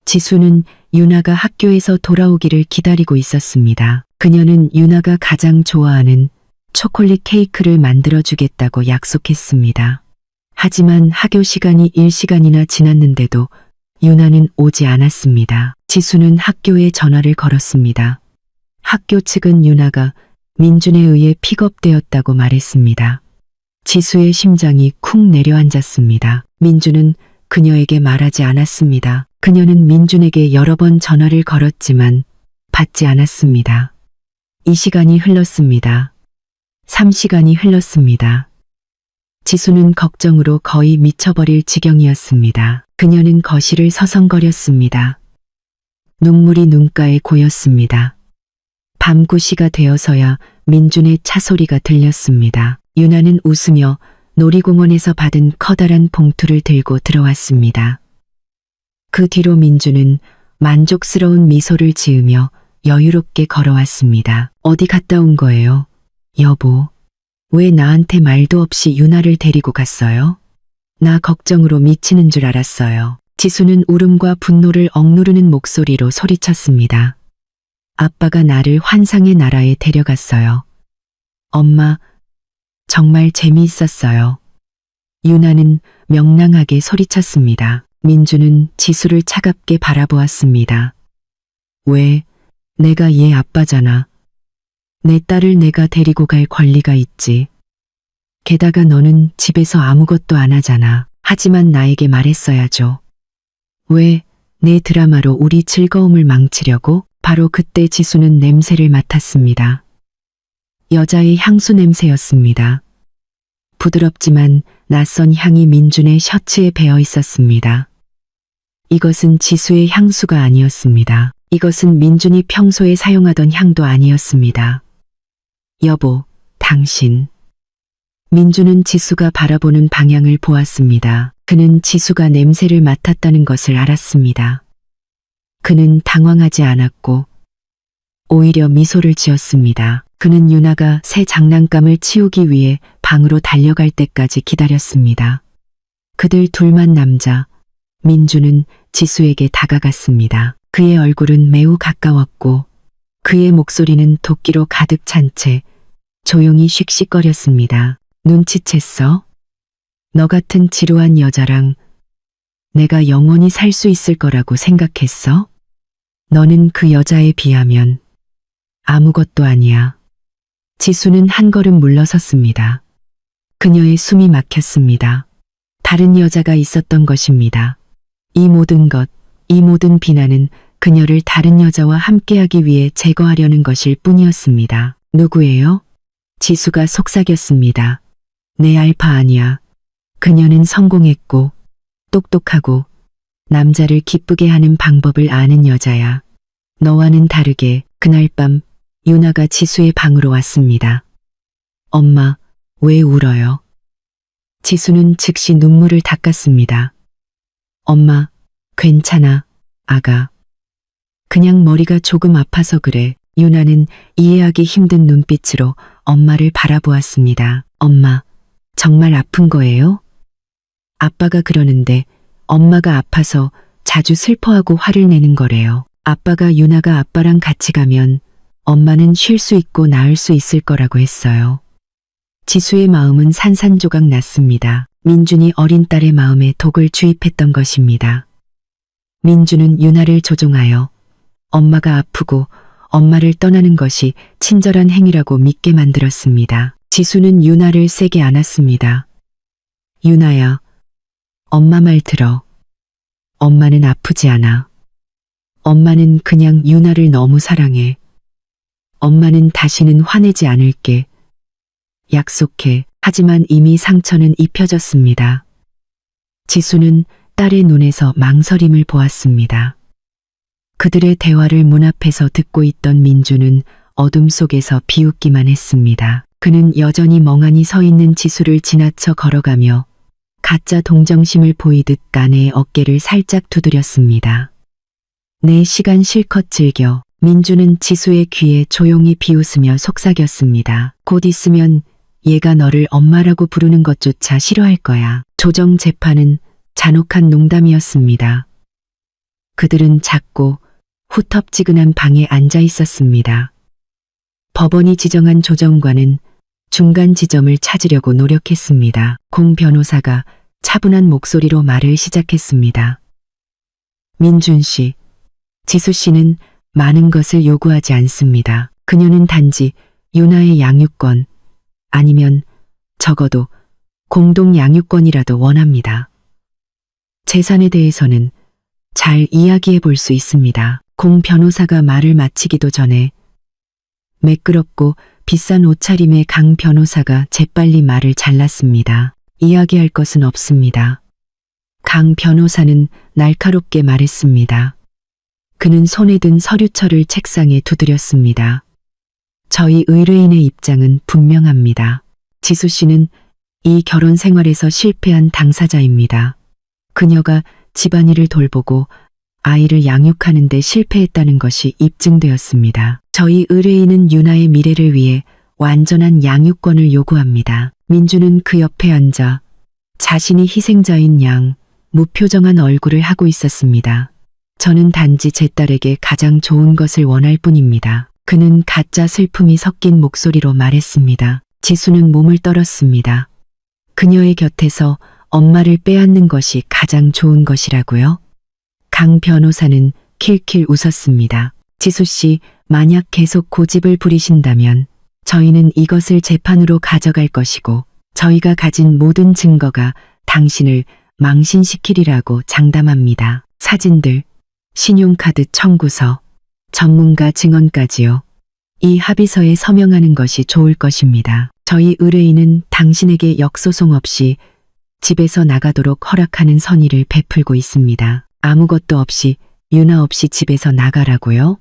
지수는 유나가 학교에서 돌아오기를 기다리고 있었습니다. 그녀는 유나가 가장 좋아하는 초콜릿 케이크를 만들어주겠다고 약속했습니다. 하지만 학교 시간이 1시간이나 지났는데도 유나는 오지 않았습니다. 지수는 학교에 전화를 걸었습니다. 학교 측은 유나가 민준에 의해 픽업되었다고 말했습니다. 지수의 심장이 쿵 내려앉았습니다. 민준은 그녀에게 말하지 않았습니다. 그녀는 민준에게 여러 번 전화를 걸었지만 받지 않았습니다. 2시간이 흘렀습니다. 3시간이 흘렀습니다. 지수는 걱정으로 거의 미쳐버릴 지경이었습니다. 그녀는 거실을 서성거렸습니다. 눈물이 눈가에 고였습니다. 밤 9시가 되어서야 민준의 차 소리가 들렸습니다. 유나는 웃으며 놀이공원에서 받은 커다란 봉투를 들고 들어왔습니다. 그 뒤로 민준은 만족스러운 미소를 지으며 여유롭게 걸어왔습니다. 어디 갔다 온 거예요? 여보, 왜 나한테 말도 없이 유나를 데리고 갔어요? 나 걱정으로 미치는 줄 알았어요. 지수는 울음과 분노를 억누르는 목소리로 소리쳤습니다. 아빠가 나를 환상의 나라에 데려갔어요. 엄마, 정말 재미있었어요. 유나는 명랑하게 소리쳤습니다. 민주는 지수를 차갑게 바라보았습니다. 왜? 내가 얘 아빠잖아. 내 딸을 내가 데리고 갈 권리가 있지. 게다가 너는 집에서 아무것도 안 하잖아. 하지만 나에게 말했어야죠. 왜 내 드라마로 우리 즐거움을 망치려고? 바로 그때 지수는 냄새를 맡았습니다. 여자의 향수 냄새였습니다. 부드럽지만 낯선 향이 민준의 셔츠에 배어 있었습니다. 이것은 지수의 향수가 아니었습니다. 이것은 민준이 평소에 사용하던 향도 아니었습니다. 여보, 당신. 민준은 지수가 바라보는 방향을 보았습니다. 그는 지수가 냄새를 맡았다는 것을 알았습니다. 그는 당황하지 않았고 오히려 미소를 지었습니다. 그는 유나가 새 장난감을 치우기 위해 방으로 달려갈 때까지 기다렸습니다. 그들 둘만 남자 민주는 지수에게 다가갔습니다. 그의 얼굴은 매우 가까웠고 그의 목소리는 도끼로 가득 찬 채 조용히 씩씩거렸습니다. 눈치챘어? 너 같은 지루한 여자랑 내가 영원히 살 수 있을 거라고 생각했어? 너는 그 여자에 비하면 아무것도 아니야. 지수는 한 걸음 물러섰습니다. 그녀의 숨이 막혔습니다. 다른 여자가 있었던 것입니다. 이 모든 것, 이 모든 비난은 그녀를 다른 여자와 함께하기 위해 제거하려는 것일 뿐이었습니다. 누구예요? 지수가 속삭였습니다. 내 알파 아니야. 그녀는 성공했고 똑똑하고 남자를 기쁘게 하는 방법을 아는 여자야. 너와는 다르게 그날 밤 유나가 지수의 방으로 왔습니다. 엄마, 왜 울어요? 지수는 즉시 눈물을 닦았습니다. 엄마, 괜찮아, 아가. 그냥 머리가 조금 아파서 그래. 유나는 이해하기 힘든 눈빛으로 엄마를 바라보았습니다. 엄마, 정말 아픈 거예요? 아빠가 그러는데 엄마가 아파서 자주 슬퍼하고 화를 내는 거래요. 아빠가 유나가 아빠랑 같이 가면 엄마는 쉴 수 있고 나을 수 있을 거라고 했어요. 지수의 마음은 산산조각 났습니다. 민준이 어린 딸의 마음에 독을 주입했던 것입니다. 민준은 유나를 조종하여 엄마가 아프고 엄마를 떠나는 것이 친절한 행위라고 믿게 만들었습니다. 지수는 유나를 세게 안았습니다. 유나야, 엄마 말 들어. 엄마는 아프지 않아. 엄마는 그냥 유나를 너무 사랑해. 엄마는 다시는 화내지 않을게. 약속해. 하지만 이미 상처는 입혀졌습니다. 지수는 딸의 눈에서 망설임을 보았습니다. 그들의 대화를 문 앞에서 듣고 있던 민주는 어둠 속에서 비웃기만 했습니다. 그는 여전히 멍하니 서 있는 지수를 지나쳐 걸어가며 가짜 동정심을 보이듯 아내의 어깨를 살짝 두드렸습니다. 내 시간 실컷 즐겨. 민주는 지수의 귀에 조용히 비웃으며 속삭였습니다. 곧 있으면 얘가 너를 엄마라고 부르는 것조차 싫어할 거야. 조정 재판은 잔혹한 농담이었습니다. 그들은 작고 후텁지근한 방에 앉아 있었습니다. 법원이 지정한 조정관은 중간 지점을 찾으려고 노력했습니다. 공 변호사가 차분한 목소리로 말을 시작했습니다. 민준 씨, 지수 씨는 많은 것을 요구하지 않습니다. 그녀는 단지 유나의 양육권, 아니면 적어도 공동 양육권이라도 원합니다. 재산에 대해서는 잘 이야기해 볼 수 있습니다. 공 변호사가 말을 마치기도 전에 매끄럽고 비싼 옷차림의 강 변호사가 재빨리 말을 잘랐습니다. 이야기할 것은 없습니다. 강 변호사는 날카롭게 말했습니다. 그는 손에 든 서류철을 책상에 두드렸습니다. 저희 의뢰인의 입장은 분명합니다. 지수 씨는 이 결혼 생활에서 실패한 당사자입니다. 그녀가 집안일을 돌보고 아이를 양육하는 데 실패했다는 것이 입증되었습니다. 저희 의뢰인은 유나의 미래를 위해 완전한 양육권을 요구합니다. 민주는 그 옆에 앉아 자신이 희생자인 양 무표정한 얼굴을 하고 있었습니다. 저는 단지 제 딸에게 가장 좋은 것을 원할 뿐입니다. 그는 가짜 슬픔이 섞인 목소리로 말했습니다. 지수는 몸을 떨었습니다. 그녀의 곁에서 엄마를 빼앗는 것이 가장 좋은 것이라고요? 강 변호사는 킬킬 웃었습니다. 지수 씨, 만약 계속 고집을 부리신다면 저희는 이것을 재판으로 가져갈 것이고 저희가 가진 모든 증거가 당신을 망신시키리라고 장담합니다. 사진들, 신용카드 청구서, 전문가 증언까지요. 이 합의서에 서명하는 것이 좋을 것입니다. 저희 의뢰인은 당신에게 역소송 없이 집에서 나가도록 허락하는 선의를 베풀고 있습니다. 아무것도 없이 유나 없이 집에서 나가라고요?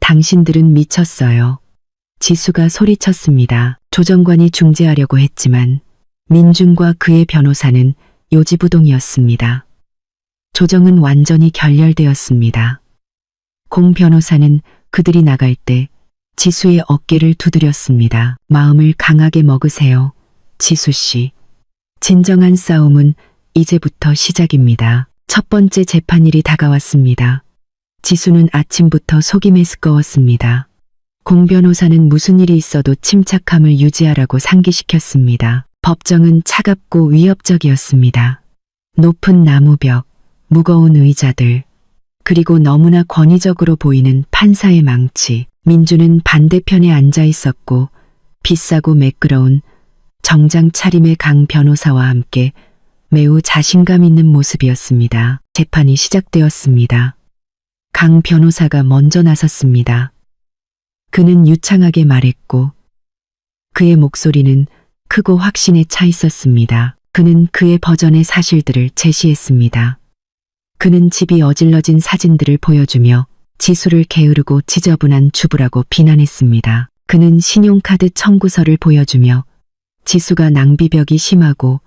당신들은 미쳤어요. 지수가 소리쳤습니다. 조정관이 중재하려고 했지만 민준과 그의 변호사는 요지부동이었습니다. 조정은 완전히 결렬되었습니다. 공 변호사는 그들이 나갈 때 지수의 어깨를 두드렸습니다. 마음을 강하게 먹으세요. 지수 씨. 진정한 싸움은 이제부터 시작입니다. 첫 번째 재판일이 다가왔습니다. 지수는 아침부터 속이 메스꺼웠습니다. 공 변호사는 무슨 일이 있어도 침착함을 유지하라고 상기시켰습니다. 법정은 차갑고 위협적이었습니다. 높은 나무벽, 무거운 의자들, 그리고 너무나 권위적으로 보이는 판사의 망치. 민주는 반대편에 앉아 있었고 비싸고 매끄러운 정장 차림의 강 변호사와 함께 매우 자신감 있는 모습이었습니다. 재판이 시작되었습니다. 강 변호사가 먼저 나섰습니다. 그는 유창하게 말했고 그의 목소리는 크고 확신에 차 있었습니다. 그는 그의 버전의 사실들을 제시했습니다. 그는 집이 어질러진 사진들을 보여주며 지수를 게으르고 지저분한 주부라고 비난했습니다. 그는 신용카드 청구서를 보여주며 지수가 낭비벽이 심하고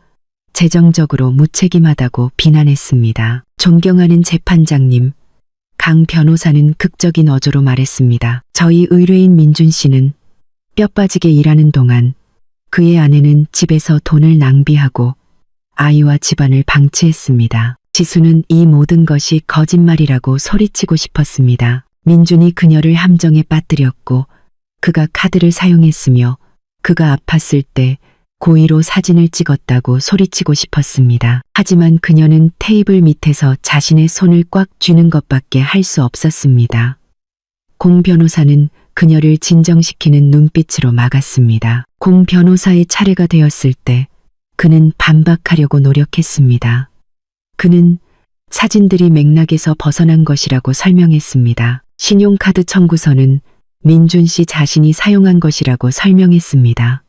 재정적으로 무책임하다고 비난했습니다. 존경하는 재판장님, 강 변호사는 극적인 어조로 말했습니다. 저희 의뢰인 민준 씨는 뼈 빠지게 일하는 동안 그의 아내는 집에서 돈을 낭비하고 아이와 집안을 방치했습니다. 지수는 이 모든 것이 거짓말이라고 소리치고 싶었습니다. 민준이 그녀를 함정에 빠뜨렸고 그가 카드를 사용했으며 그가 아팠을 때 고의로 사진을 찍었다고 소리치고 싶었습니다. 하지만 그녀는 테이블 밑에서 자신의 손을 꽉 쥐는 것밖에 할 수 없었습니다. 공 변호사는 그녀를 진정시키는 눈빛으로 막았습니다. 공 변호사의 차례가 되었을 때 그는 반박하려고 노력했습니다. 그는 사진들이 맥락에서 벗어난 것이라고 설명했습니다. 신용카드 청구서는 민준 씨 자신이 사용한 것이라고 설명했습니다.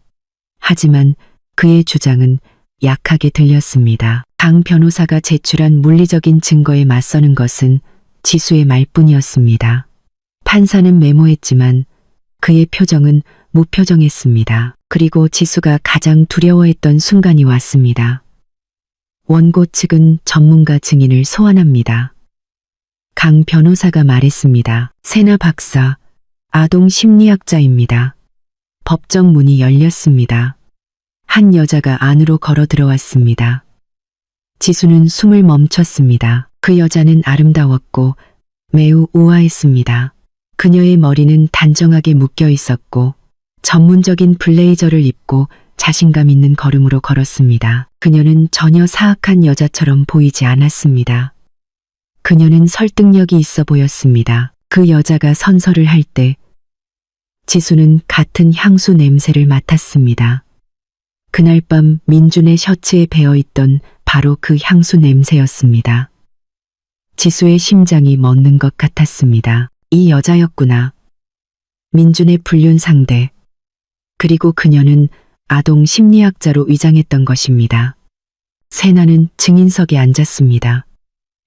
하지만 그의 주장은 약하게 들렸습니다. 강 변호사가 제출한 물리적인 증거에 맞서는 것은 지수의 말뿐이었습니다. 판사는 메모했지만 그의 표정은 무표정했습니다. 그리고 지수가 가장 두려워했던 순간이 왔습니다. 원고 측은 전문가 증인을 소환합니다. 강 변호사가 말했습니다. 세나 박사, 아동 심리학자입니다. 법정 문이 열렸습니다. 한 여자가 안으로 걸어 들어왔습니다. 지수는 숨을 멈췄습니다. 그 여자는 아름다웠고 매우 우아했습니다. 그녀의 머리는 단정하게 묶여 있었고 전문적인 블레이저를 입고 자신감 있는 걸음으로 걸었습니다. 그녀는 전혀 사악한 여자처럼 보이지 않았습니다. 그녀는 설득력이 있어 보였습니다. 그 여자가 선서를 할 때 지수는 같은 향수 냄새를 맡았습니다. 그날 밤 민준의 셔츠에 배어있던 바로 그 향수 냄새였습니다. 지수의 심장이 멎는 것 같았습니다. 이 여자였구나. 민준의 불륜 상대. 그리고 그녀는 아동 심리학자로 위장했던 것입니다. 세나는 증인석에 앉았습니다.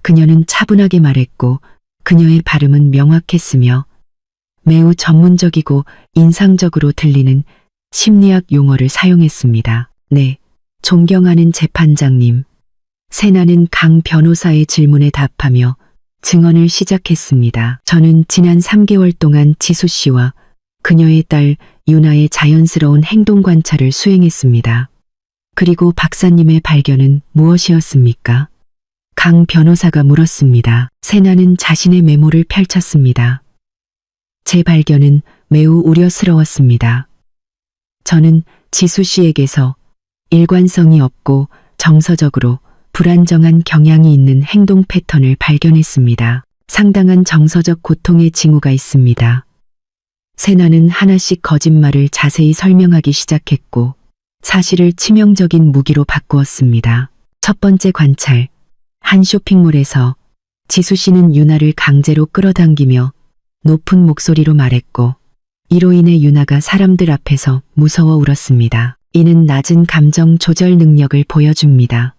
그녀는 차분하게 말했고 그녀의 발음은 명확했으며 매우 전문적이고 인상적으로 들리는 심리학 용어를 사용했습니다. 네, 존경하는 재판장님. 세나는 강 변호사의 질문에 답하며 증언을 시작했습니다. 저는 지난 3개월 동안 지수 씨와 그녀의 딸 유나의 자연스러운 행동 관찰을 수행했습니다. 그리고 박사님의 발견은 무엇이었습니까? 강 변호사가 물었습니다. 세나는 자신의 메모를 펼쳤습니다. 제 발견은 매우 우려스러웠습니다. 저는 지수 씨에게서 일관성이 없고 정서적으로 불안정한 경향이 있는 행동 패턴을 발견했습니다. 상당한 정서적 고통의 징후가 있습니다. 세나는 하나씩 거짓말을 자세히 설명하기 시작했고 사실을 치명적인 무기로 바꾸었습니다. 첫 번째 관찰. 한 쇼핑몰에서 지수 씨는 유나를 강제로 끌어당기며 높은 목소리로 말했고 이로 인해 유나가 사람들 앞에서 무서워 울었습니다. 이는 낮은 감정 조절 능력을 보여줍니다.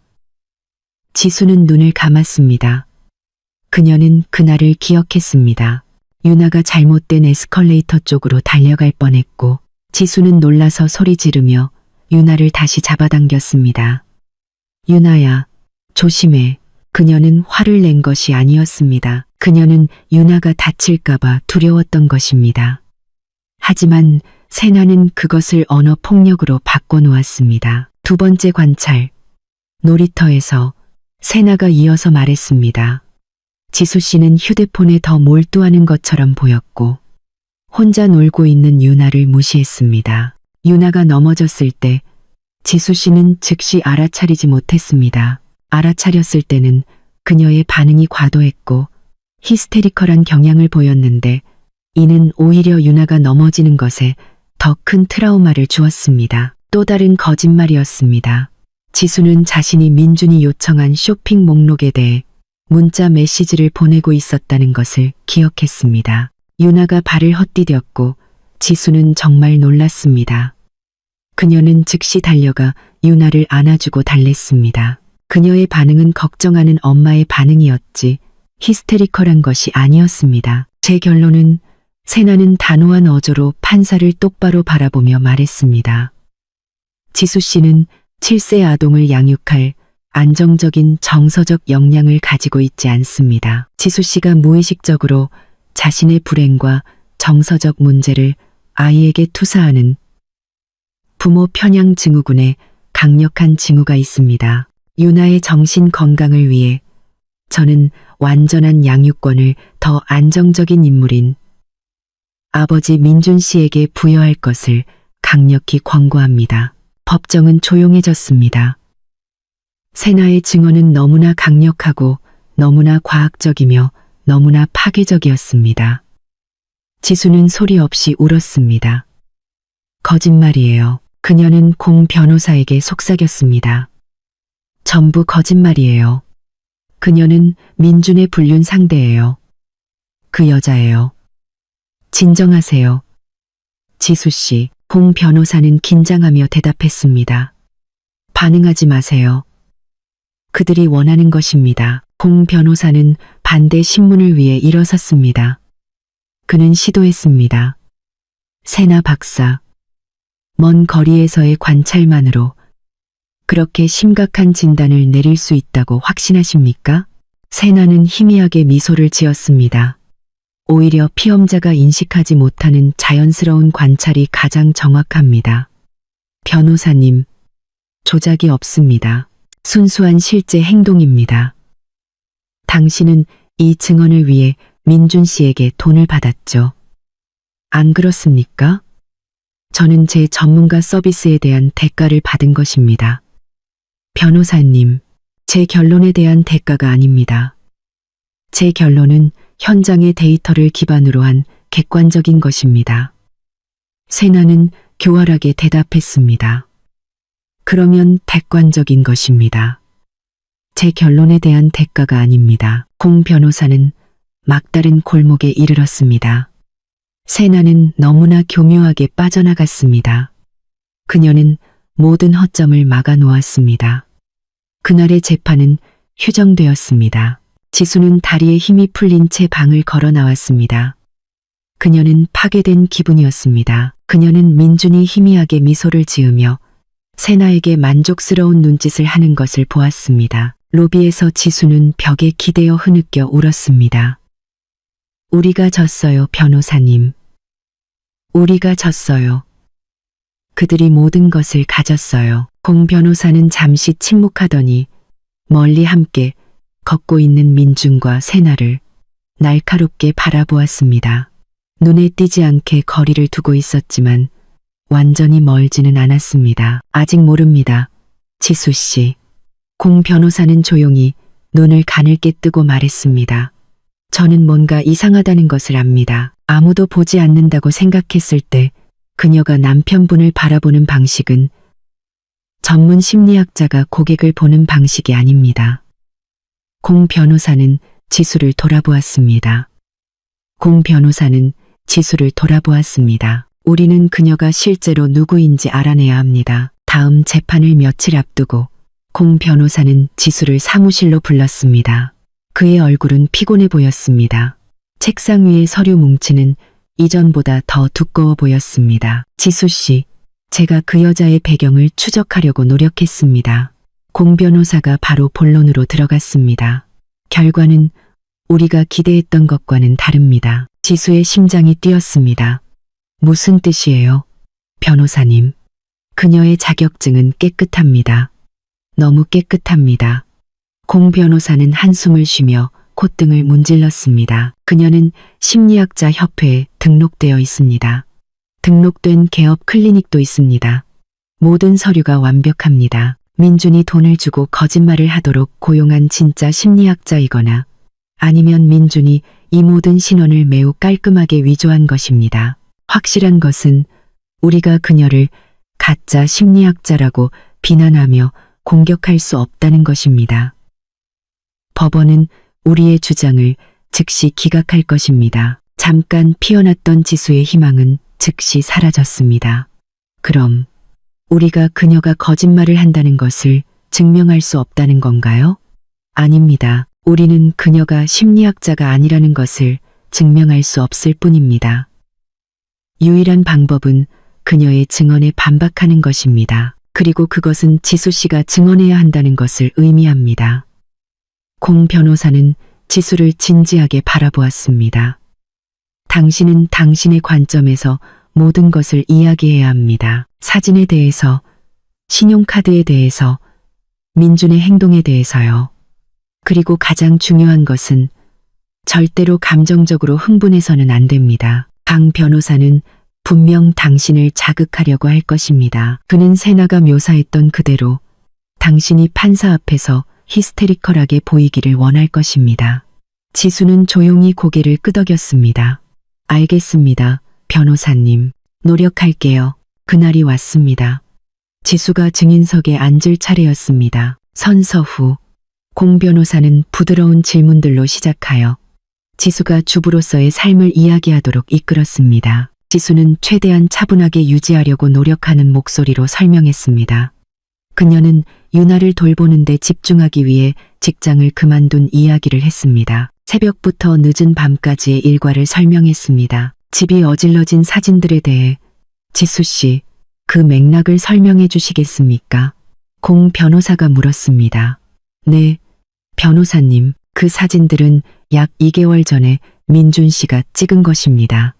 지수는 눈을 감았습니다. 그녀는 그날을 기억했습니다. 유나가 잘못된 에스컬레이터 쪽으로 달려갈 뻔했고 지수는 놀라서 소리 지르며 유나를 다시 잡아당겼습니다. 유나야, 조심해. 그녀는 화를 낸 것이 아니었습니다. 그녀는 유나가 다칠까봐 두려웠던 것입니다. 하지만 세나는 그것을 언어 폭력으로 바꿔놓았습니다. 두 번째 관찰. 놀이터에서 세나가 이어서 말했습니다. 지수 씨는 휴대폰에 더 몰두하는 것처럼 보였고 혼자 놀고 있는 유나를 무시했습니다. 유나가 넘어졌을 때 지수 씨는 즉시 알아차리지 못했습니다. 알아차렸을 때는 그녀의 반응이 과도했고 히스테리컬한 경향을 보였는데 이는 오히려 유나가 넘어지는 것에 더 큰 트라우마를 주었습니다. 또 다른 거짓말이었습니다. 지수는 자신이 민준이 요청한 쇼핑 목록에 대해 문자 메시지를 보내고 있었다는 것을 기억했습니다. 유나가 발을 헛디뎠고 지수는 정말 놀랐습니다. 그녀는 즉시 달려가 유나를 안아주고 달랬습니다. 그녀의 반응은 걱정하는 엄마의 반응이었지 히스테리컬한 것이 아니었습니다. 제 결론은 세나는 단호한 어조로 판사를 똑바로 바라보며 말했습니다. 지수 씨는 7세 아동을 양육할 안정적인 정서적 역량을 가지고 있지 않습니다. 지수 씨가 무의식적으로 자신의 불행과 정서적 문제를 아이에게 투사하는 부모 편향 증후군에 강력한 징후가 있습니다. 유나의 정신 건강을 위해 저는 완전한 양육권을 더 안정적인 인물인 아버지 민준 씨에게 부여할 것을 강력히 권고합니다. 법정은 조용해졌습니다. 세나의 증언은 너무나 강력하고 너무나 과학적이며 너무나 파괴적이었습니다. 지수는 소리 없이 울었습니다. 거짓말이에요. 그녀는 공 변호사에게 속삭였습니다. 전부 거짓말이에요. 그녀는 민준의 불륜 상대예요. 그 여자예요. 진정하세요. 지수 씨, 공 변호사는 긴장하며 대답했습니다. 반응하지 마세요. 그들이 원하는 것입니다. 공 변호사는 반대 신문을 위해 일어섰습니다. 그는 시도했습니다. 세나 박사. 먼 거리에서의 관찰만으로 그렇게 심각한 진단을 내릴 수 있다고 확신하십니까? 세나는 희미하게 미소를 지었습니다. 오히려 피험자가 인식하지 못하는 자연스러운 관찰이 가장 정확합니다. 변호사님, 조작이 없습니다. 순수한 실제 행동입니다. 당신은 이 증언을 위해 민준 씨에게 돈을 받았죠. 안 그렇습니까? 저는 제 전문가 서비스에 대한 대가를 받은 것입니다. 변호사님, 제 결론에 대한 대가가 아닙니다. 제 결론은 현장의 데이터를 기반으로 한 객관적인 것입니다. 세나는 교활하게 대답했습니다. 그러면 백관적인 것입니다. 제 결론에 대한 대가가 아닙니다. 공 변호사는 막다른 골목에 이르렀습니다. 세나는 너무나 교묘하게 빠져나갔습니다. 그녀는 모든 허점을 막아 놓았습니다. 그날의 재판은 휴정되었습니다. 지수는 다리에 힘이 풀린 채 방을 걸어 나왔습니다. 그녀는 파괴된 기분이었습니다. 그녀는 민준이 희미하게 미소를 지으며 세나에게 만족스러운 눈짓을 하는 것을 보았습니다. 로비에서 지수는 벽에 기대어 흐느껴 울었습니다. 우리가 졌어요, 변호사님. 우리가 졌어요. 그들이 모든 것을 가졌어요. 공 변호사는 잠시 침묵하더니 멀리 함께 걷고 있는 민준과 세나를 날카롭게 바라보았습니다. 눈에 띄지 않게 거리를 두고 있었지만 완전히 멀지는 않았습니다. 아직 모릅니다. 지수 씨. 공 변호사는 조용히 눈을 가늘게 뜨고 말했습니다. 저는 뭔가 이상하다는 것을 압니다. 아무도 보지 않는다고 생각했을 때 그녀가 남편분을 바라보는 방식은 전문 심리학자가 고객을 보는 방식이 아닙니다. 공 변호사는 지수를 돌아보았습니다. 공 변호사는 지수를 돌아보았습니다. 우리는 그녀가 실제로 누구인지 알아내야 합니다. 다음 재판을 며칠 앞두고 공 변호사는 지수를 사무실로 불렀습니다. 그의 얼굴은 피곤해 보였습니다. 책상 위의 서류 뭉치는 이전보다 더 두꺼워 보였습니다. 지수 씨, 제가 그 여자의 배경을 추적하려고 노력했습니다. 공 변호사가 바로 본론으로 들어갔습니다. 결과는 우리가 기대했던 것과는 다릅니다. 지수의 심장이 뛰었습니다. 무슨 뜻이에요? 변호사님. 그녀의 자격증은 깨끗합니다. 너무 깨끗합니다. 공 변호사는 한숨을 쉬며 콧등을 문질렀습니다. 그녀는 심리학자 협회에 등록되어 있습니다. 등록된 개업 클리닉도 있습니다. 모든 서류가 완벽합니다. 민준이 돈을 주고 거짓말을 하도록 고용한 진짜 심리학자이거나 아니면 민준이 이 모든 신원을 매우 깔끔하게 위조한 것입니다. 확실한 것은 우리가 그녀를 가짜 심리학자라고 비난하며 공격할 수 없다는 것입니다. 법원은 우리의 주장을 즉시 기각할 것입니다. 잠깐 피어났던 지수의 희망은 즉시 사라졌습니다. 그럼 우리가 그녀가 거짓말을 한다는 것을 증명할 수 없다는 건가요? 아닙니다. 우리는 그녀가 심리학자가 아니라는 것을 증명할 수 없을 뿐입니다. 유일한 방법은 그녀의 증언에 반박하는 것입니다. 그리고 그것은 지수 씨가 증언해야 한다는 것을 의미합니다. 공 변호사는 지수를 진지하게 바라보았습니다. 당신은 당신의 관점에서 모든 것을 이야기해야 합니다. 사진에 대해서, 신용카드에 대해서, 민준의 행동에 대해서요. 그리고 가장 중요한 것은 절대로 감정적으로 흥분해서는 안 됩니다. 강 변호사는 분명 당신을 자극하려고 할 것입니다. 그는 세나가 묘사했던 그대로 당신이 판사 앞에서 히스테리컬하게 보이기를 원할 것입니다. 지수는 조용히 고개를 끄덕였습니다. 알겠습니다, 변호사님. 노력할게요. 그날이 왔습니다. 지수가 증인석에 앉을 차례였습니다. 선서 후 공 변호사는 부드러운 질문들로 시작하여 지수가 주부로서의 삶을 이야기하도록 이끌었습니다. 지수는 최대한 차분하게 유지하려고 노력하는 목소리로 설명했습니다. 그녀는 유나를 돌보는 데 집중하기 위해 직장을 그만둔 이야기를 했습니다. 새벽부터 늦은 밤까지의 일과를 설명했습니다. 집이 어질러진 사진들에 대해 지수 씨, 그 맥락을 설명해 주시겠습니까? 공 변호사가 물었습니다. 네, 변호사님, 그 사진들은 약 2개월 전에 민준 씨가 찍은 것입니다.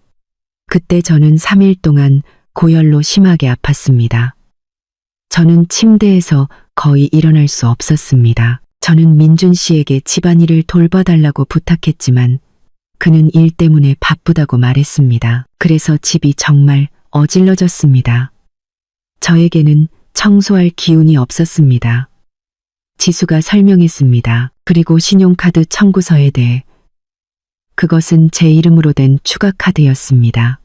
그때 저는 3일 동안 고열로 심하게 아팠습니다. 저는 침대에서 거의 일어날 수 없었습니다. 저는 민준 씨에게 집안일을 돌봐달라고 부탁했지만 그는 일 때문에 바쁘다고 말했습니다. 그래서 집이 정말 어질러졌습니다. 저에게는 청소할 기운이 없었습니다. 지수가 설명했습니다. 그리고 신용카드 청구서에 대해 그것은 제 이름으로 된 추가 카드였습니다.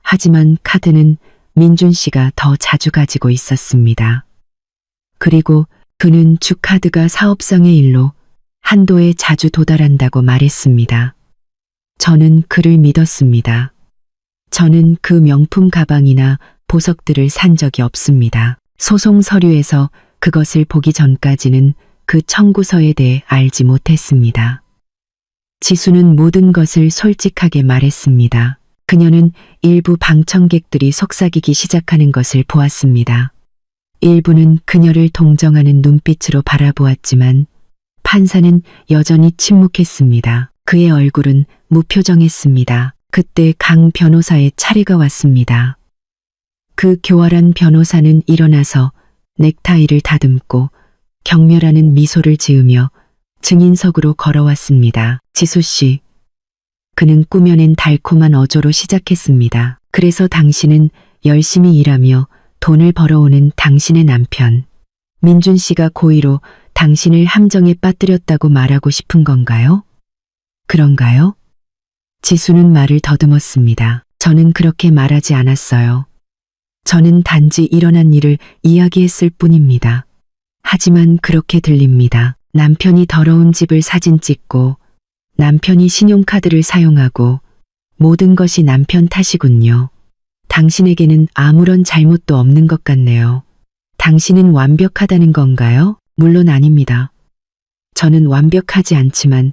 하지만 카드는 민준 씨가 더 자주 가지고 있었습니다. 그리고 그는 주카드가 사업상의 일로 한도에 자주 도달한다고 말했습니다. 저는 그를 믿었습니다. 저는 그 명품 가방이나 보석들을 산 적이 없습니다. 소송 서류에서 그것을 보기 전까지는 그 청구서에 대해 알지 못했습니다. 지수는 모든 것을 솔직하게 말했습니다. 그녀는 일부 방청객들이 속삭이기 시작하는 것을 보았습니다. 일부는 그녀를 동정하는 눈빛으로 바라보았지만 판사는 여전히 침묵했습니다. 그의 얼굴은 무표정했습니다. 그때 강 변호사의 차례가 왔습니다. 그 교활한 변호사는 일어나서 넥타이를 다듬고 경멸하는 미소를 지으며 증인석으로 걸어왔습니다. 지수 씨. 그는 꾸며낸 달콤한 어조로 시작했습니다. 그래서 당신은 열심히 일하며 돈을 벌어오는 당신의 남편 민준 씨가 고의로 당신을 함정에 빠뜨렸다고 말하고 싶은 건가요? 그런가요? 지수는 말을 더듬었습니다. 저는 그렇게 말하지 않았어요. 저는 단지 일어난 일을 이야기했을 뿐입니다. 하지만 그렇게 들립니다. 남편이 더러운 집을 사진 찍고 남편이 신용카드를 사용하고 모든 것이 남편 탓이군요. 당신에게는 아무런 잘못도 없는 것 같네요. 당신은 완벽하다는 건가요? 물론 아닙니다. 저는 완벽하지 않지만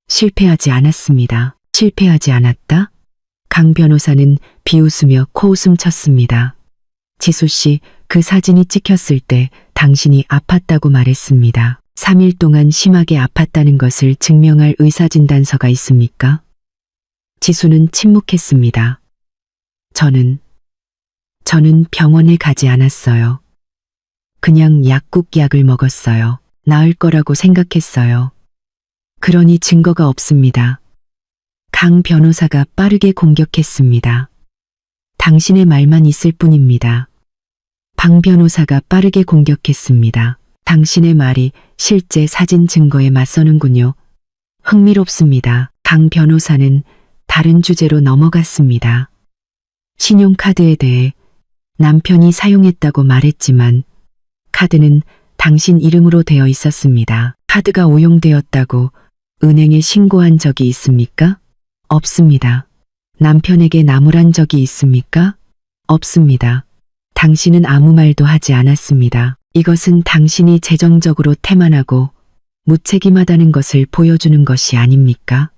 실패하지 않았습니다. 실패하지 않았다? 강 변호사는 비웃으며 코웃음 쳤습니다. 지수 씨, 그 사진이 찍혔을 때 당신이 아팠다고 말했습니다. 3일 동안 심하게 아팠다는 것을 증명할 의사진단서가 있습니까? 지수는 침묵했습니다. 저는 병원에 가지 않았어요. 그냥 약국 약을 먹었어요. 나을 거라고 생각했어요. 그러니 증거가 없습니다. 강 변호사가 빠르게 공격했습니다. 당신의 말만 있을 뿐입니다. 방 변호사가 빠르게 공격했습니다. 당신의 말이 실제 사진 증거에 맞서는군요. 흥미롭습니다. 강 변호사는 다른 주제로 넘어갔습니다. 신용카드에 대해 남편이 사용했다고 말했지만 카드는 당신 이름으로 되어 있었습니다. 카드가 오용되었다고 은행에 신고한 적이 있습니까? 없습니다. 남편에게 나무란 적이 있습니까? 없습니다. 당신은 아무 말도 하지 않았습니다. 이것은 당신이 재정적으로 태만하고 무책임하다는 것을 보여주는 것이 아닙니까?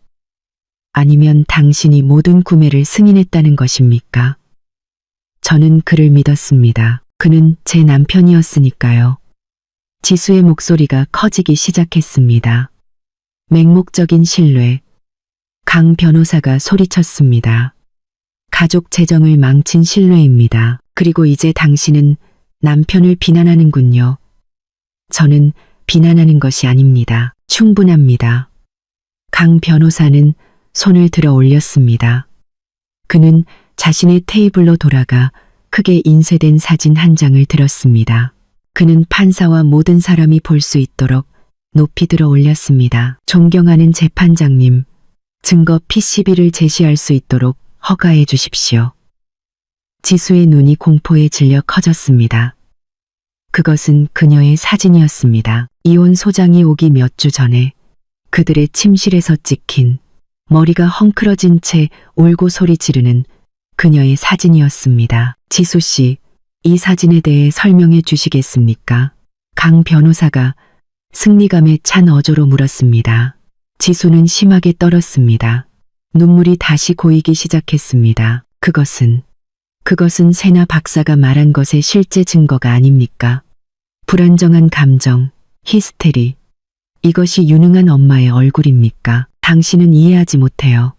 아니면 당신이 모든 구매를 승인했다는 것입니까? 저는 그를 믿었습니다. 그는 제 남편이었으니까요. 지수의 목소리가 커지기 시작했습니다. 맹목적인 신뢰. 강 변호사가 소리쳤습니다. 가족 재정을 망친 신뢰입니다. 그리고 이제 당신은 남편을 비난하는군요. 저는 비난하는 것이 아닙니다. 충분합니다. 강 변호사는 손을 들어 올렸습니다. 그는 자신의 테이블로 돌아가 크게 인쇄된 사진 한 장을 들었습니다. 그는 판사와 모든 사람이 볼 수 있도록 높이 들어 올렸습니다. 존경하는 재판장님, 증거 PCB를 제시할 수 있도록 허가해 주십시오. 지수의 눈이 공포에 질려 커졌습니다. 그것은 그녀의 사진이었습니다. 이혼 소장이 오기 몇 주 전에 그들의 침실에서 찍힌 머리가 헝클어진 채 울고 소리 지르는 그녀의 사진이었습니다. 지수 씨, 이 사진에 대해 설명해 주시겠습니까? 강 변호사가 승리감에 찬 어조로 물었습니다. 지수는 심하게 떨었습니다. 눈물이 다시 고이기 시작했습니다. 그것은 세나 박사가 말한 것의 실제 증거가 아닙니까? 불안정한 감정, 히스테리. 이것이 유능한 엄마의 얼굴입니까? 당신은 이해하지 못해요.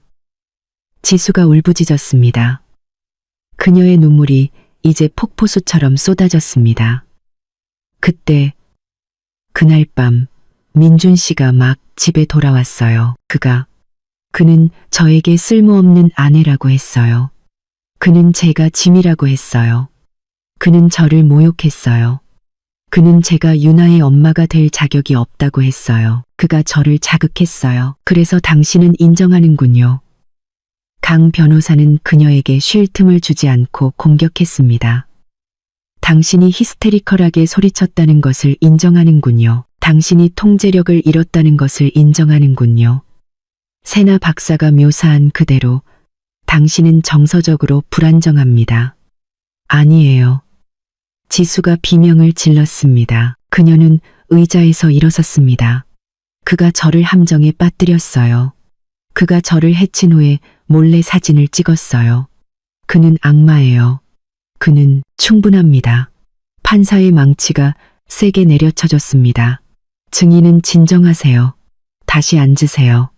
지수가 울부짖었습니다. 그녀의 눈물이 이제 폭포수처럼 쏟아졌습니다. 그날 밤 민준 씨가 막 집에 돌아왔어요. 그는 저에게 쓸모없는 아내라고 했어요. 그는 제가 짐이라고 했어요. 그는 저를 모욕했어요. 그는 제가 유나의 엄마가 될 자격이 없다고 했어요. 그가 저를 자극했어요. 그래서 당신은 인정하는군요. 강 변호사는 그녀에게 쉴 틈을 주지 않고 공격했습니다. 당신이 히스테리컬하게 소리쳤다는 것을 인정하는군요. 당신이 통제력을 잃었다는 것을 인정하는군요. 세나 박사가 묘사한 그대로 당신은 정서적으로 불안정합니다. 아니에요. 지수가 비명을 질렀습니다. 그녀는 의자에서 일어섰습니다. 그가 저를 함정에 빠뜨렸어요. 그가 저를 해친 후에 몰래 사진을 찍었어요. 그는 악마예요. 그는 충분합니다. 판사의 망치가 세게 내려쳐졌습니다. 증인은 진정하세요. 다시 앉으세요.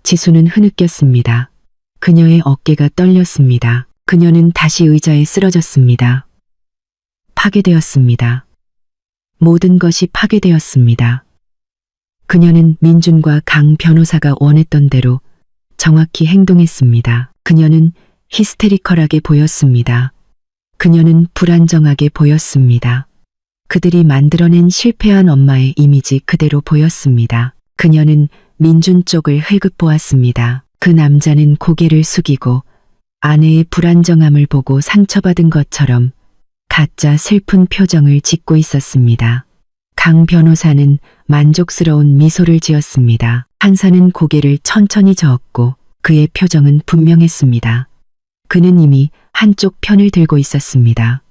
지수는 흐느꼈습니다. 그녀의 어깨가 떨렸습니다. 그녀는 다시 의자에 쓰러졌습니다. 파괴되었습니다. 모든 것이 파괴되었습니다. 그녀는 민준과 강 변호사가 원했던 대로 정확히 행동했습니다. 그녀는 히스테리컬하게 보였습니다. 그녀는 불안정하게 보였습니다. 그들이 만들어낸 실패한 엄마의 이미지 그대로 보였습니다. 그녀는 민준 쪽을 흘긋보았습니다. 그 남자는 고개를 숙이고 아내의 불안정함을 보고 상처받은 것처럼 가짜 슬픈 표정을 짓고 있었습니다. 강 변호사는 만족스러운 미소를 지었습니다. 판사는 고개를 천천히 저었고 그의 표정은 분명했습니다. 그는 이미 한쪽 편을 들고 있었습니다.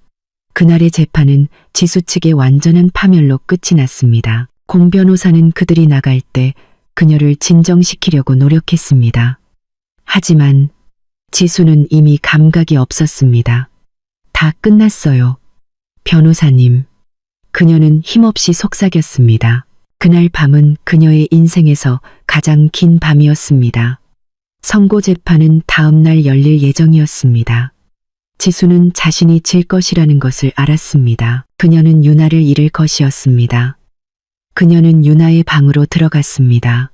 그날의 재판은 지수 측의 완전한 파멸로 끝이 났습니다. 공 변호사는 그들이 나갈 때 그녀를 진정시키려고 노력했습니다. 하지만 지수는 이미 감각이 없었습니다. 다 끝났어요. 변호사님. 그녀는 힘없이 속삭였습니다. 그날 밤은 그녀의 인생에서 가장 긴 밤이었습니다. 선고 재판은 다음 날 열릴 예정이었습니다. 지수는 자신이 질 것이라는 것을 알았습니다. 그녀는 유나를 잃을 것이었습니다. 그녀는 유나의 방으로 들어갔습니다.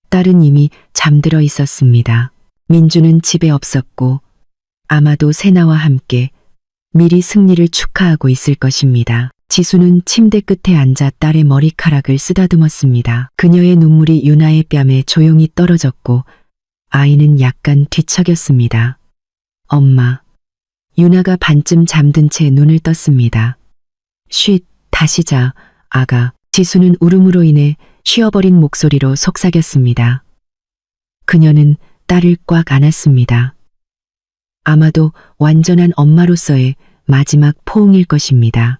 딸은 이미 잠들어 있었습니다. 민주는 집에 없었고 아마도 세나와 함께 미리 승리를 축하하고 있을 것입니다. 지수는 침대 끝에 앉아 딸의 머리카락을 쓰다듬었습니다. 그녀의 눈물이 유나의 뺨에 조용히 떨어졌고 아이는 약간 뒤척였습니다. 엄마. 유나가 반쯤 잠든 채 눈을 떴습니다. 쉿, 다시 자, 아가. 지수는 울음으로 인해 쉬어버린 목소리로 속삭였습니다. 그녀는 딸을 꽉 안았습니다. 아마도 완전한 엄마로서의 마지막 포옹일 것입니다.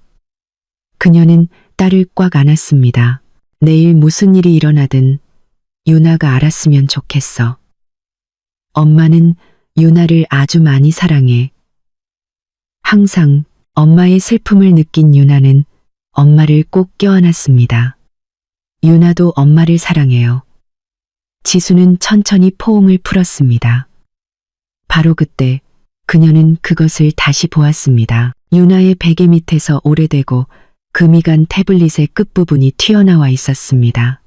그녀는 딸을 꽉 안았습니다. 내일 무슨 일이 일어나든 유나가 알았으면 좋겠어. 엄마는 유나를 아주 많이 사랑해. 항상 엄마의 슬픔을 느낀 유나는 엄마를 꼭 껴안았습니다. 유나도 엄마를 사랑해요. 지수는 천천히 포옹을 풀었습니다. 바로 그때 그녀는 그것을 다시 보았습니다. 유나의 베개 밑에서 오래되고 금이 간 태블릿의 끝부분이 튀어나와 있었습니다.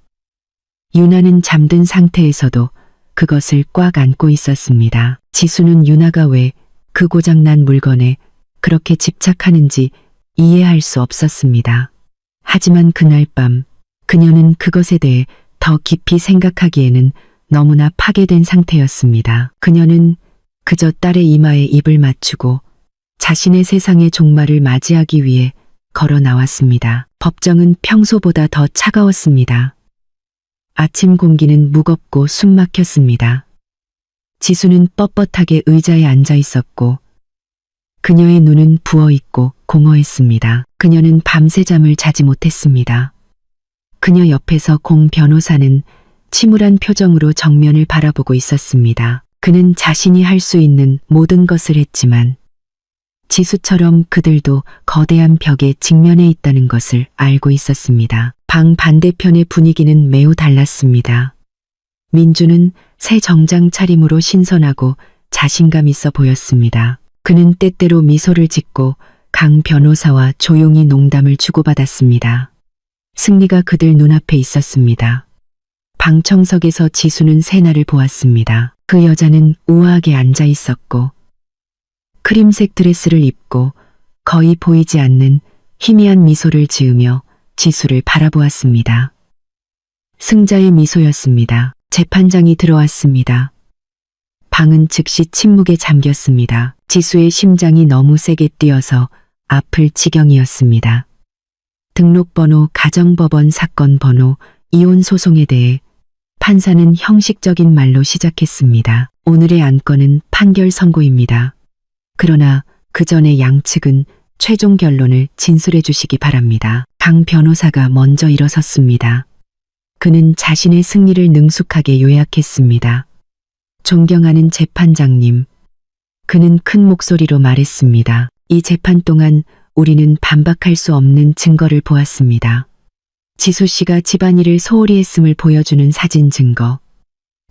유나는 잠든 상태에서도 그것을 꽉 안고 있었습니다. 지수는 유나가 왜 그 고장난 물건에 그렇게 집착하는지 이해할 수 없었습니다. 하지만 그날 밤 그녀는 그것에 대해 더 깊이 생각하기에는 너무나 파괴된 상태였습니다. 그녀는 그저 딸의 이마에 입을 맞추고 자신의 세상의 종말을 맞이하기 위해 걸어 나왔습니다. 법정은 평소보다 더 차가웠습니다. 아침 공기는 무겁고 숨 막혔습니다. 지수는 뻣뻣하게 의자에 앉아 있었고 그녀의 눈은 부어있고 공허했습니다. 그녀는 밤새 잠을 자지 못했습니다. 그녀 옆에서 공 변호사는 침울한 표정으로 정면을 바라보고 있었습니다. 그는 자신이 할 수 있는 모든 것을 했지만 지수처럼 그들도 거대한 벽에 직면해 있다는 것을 알고 있었습니다. 방 반대편의 분위기는 매우 달랐습니다. 민주는 새 정장 차림으로 신선하고 자신감 있어 보였습니다. 그는 때때로 미소를 짓고 강 변호사와 조용히 농담을 주고받았습니다. 승리가 그들 눈앞에 있었습니다. 방청석에서 지수는 세나를 보았습니다. 그 여자는 우아하게 앉아 있었고 크림색 드레스를 입고 거의 보이지 않는 희미한 미소를 지으며 지수를 바라보았습니다. 승자의 미소였습니다. 재판장이 들어왔습니다. 방은 즉시 침묵에 잠겼습니다. 지수의 심장이 너무 세게 뛰어서 아플 지경이었습니다. 등록번호, 가정법원 사건 번호, 이혼 소송에 대해 판사는 형식적인 말로 시작했습니다. 오늘의 안건은 판결 선고입니다. 그러나 그 전에 양측은 최종 결론을 진술해 주시기 바랍니다. 강 변호사가 먼저 일어섰습니다. 그는 자신의 승리를 능숙하게 요약했습니다. 존경하는 재판장님. 그는 큰 목소리로 말했습니다. 이 재판 동안 우리는 반박할 수 없는 증거를 보았습니다. 지수 씨가 집안일을 소홀히 했음을 보여주는 사진 증거,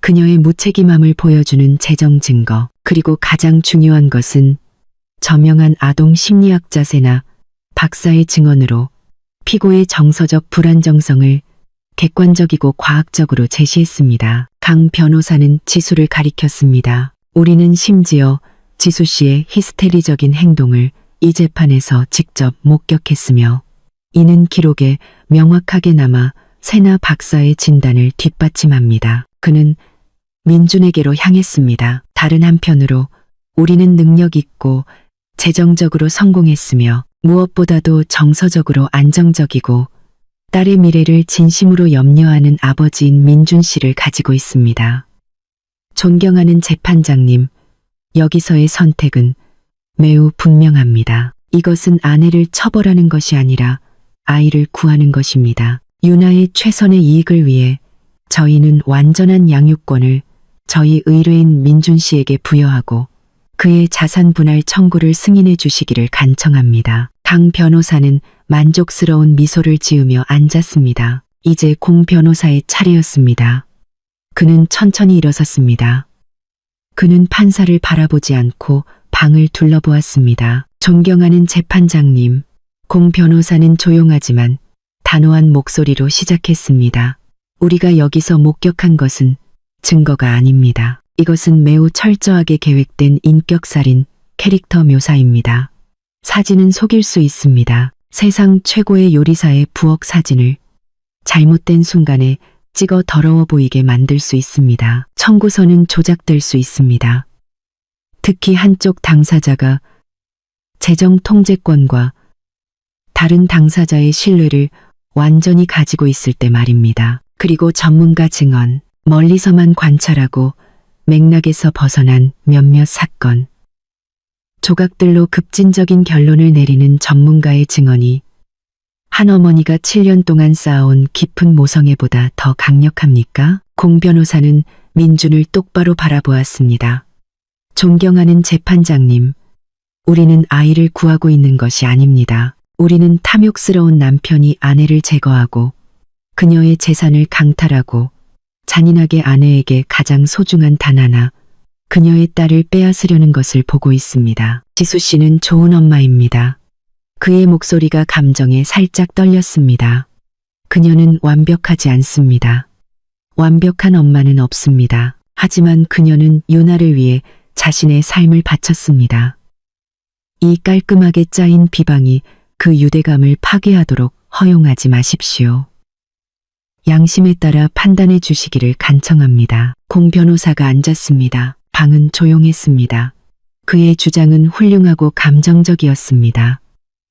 그녀의 무책임함을 보여주는 재정 증거, 그리고 가장 중요한 것은 저명한 아동 심리학자 세나 박사의 증언으로 피고의 정서적 불안정성을 객관적이고 과학적으로 제시했습니다. 강 변호사는 지수를 가리켰습니다. 우리는 심지어 지수 씨의 히스테리적인 행동을 이 재판에서 직접 목격했으며 이는 기록에 명확하게 남아 세나 박사의 진단을 뒷받침합니다. 그는 민준에게로 향했습니다. 다른 한편으로 우리는 능력 있고 재정적으로 성공했으며 무엇보다도 정서적으로 안정적이고 딸의 미래를 진심으로 염려하는 아버지인 민준 씨를 가지고 있습니다. 존경하는 재판장님, 여기서의 선택은 매우 분명합니다. 이것은 아내를 처벌하는 것이 아니라 아이를 구하는 것입니다. 유나의 최선의 이익을 위해 저희는 완전한 양육권을 저희 의뢰인 민준 씨에게 부여하고 그의 자산 분할 청구를 승인해 주시기를 간청합니다. 강 변호사는 만족스러운 미소를 지으며 앉았습니다. 이제 공 변호사의 차례였습니다. 그는 천천히 일어섰습니다. 그는 판사를 바라보지 않고 방을 둘러보았습니다. 존경하는 재판장님, 공 변호사는 조용하지만 단호한 목소리로 시작했습니다. 우리가 여기서 목격한 것은 증거가 아닙니다. 이것은 매우 철저하게 계획된 인격살인 캐릭터 묘사입니다. 사진은 속일 수 있습니다. 세상 최고의 요리사의 부엌 사진을 잘못된 순간에 찍어 더러워 보이게 만들 수 있습니다. 청구서는 조작될 수 있습니다. 특히 한쪽 당사자가 재정 통제권과 다른 당사자의 신뢰를 완전히 가지고 있을 때 말입니다. 그리고 전문가 증언, 멀리서만 관찰하고 맥락에서 벗어난 몇몇 사건, 조각들로 급진적인 결론을 내리는 전문가의 증언이 한 어머니가 7년 동안 쌓아온 깊은 모성애보다 더 강력합니까? 공 변호사는 민준을 똑바로 바라보았습니다. 존경하는 재판장님, 우리는 아이를 구하고 있는 것이 아닙니다. 우리는 탐욕스러운 남편이 아내를 제거하고 그녀의 재산을 강탈하고 잔인하게 아내에게 가장 소중한 단 하나, 그녀의 딸을 빼앗으려는 것을 보고 있습니다. 지수 씨는 좋은 엄마입니다. 그의 목소리가 감정에 살짝 떨렸습니다. 그녀는 완벽하지 않습니다. 완벽한 엄마는 없습니다. 하지만 그녀는 유나를 위해 자신의 삶을 바쳤습니다. 이 깔끔하게 짜인 비방이 그 유대감을 파괴하도록 허용하지 마십시오. 양심에 따라 판단해 주시기를 간청합니다. 공 변호사가 앉았습니다. 방은 조용했습니다. 그의 주장은 훌륭하고 감정적이었습니다.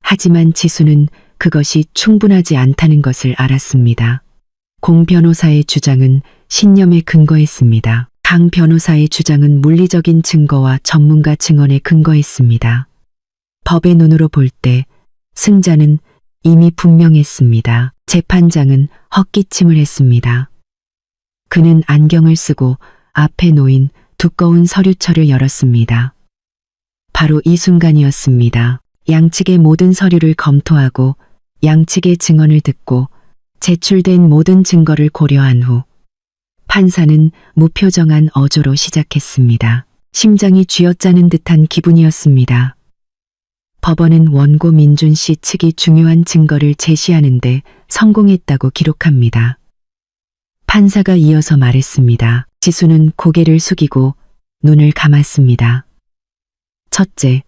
하지만 지수는 그것이 충분하지 않다는 것을 알았습니다. 공 변호사의 주장은 신념에 근거했습니다. 강 변호사의 주장은 물리적인 증거와 전문가 증언에 근거했습니다. 법의 눈으로 볼 때 승자는 이미 분명했습니다. 재판장은 헛기침을 했습니다. 그는 안경을 쓰고 앞에 놓인 두꺼운 서류철을 열었습니다. 바로 이 순간이었습니다. 양측의 모든 서류를 검토하고 양측의 증언을 듣고 제출된 모든 증거를 고려한 후 판사는 무표정한 어조로 시작했습니다. 심장이 쥐어짜는 듯한 기분이었습니다. 법원은 원고 민준 씨 측이 중요한 증거를 제시하는데 성공했다고 기록합니다. 판사가 이어서 말했습니다. 지수는 고개를 숙이고 눈을 감았습니다. 첫째,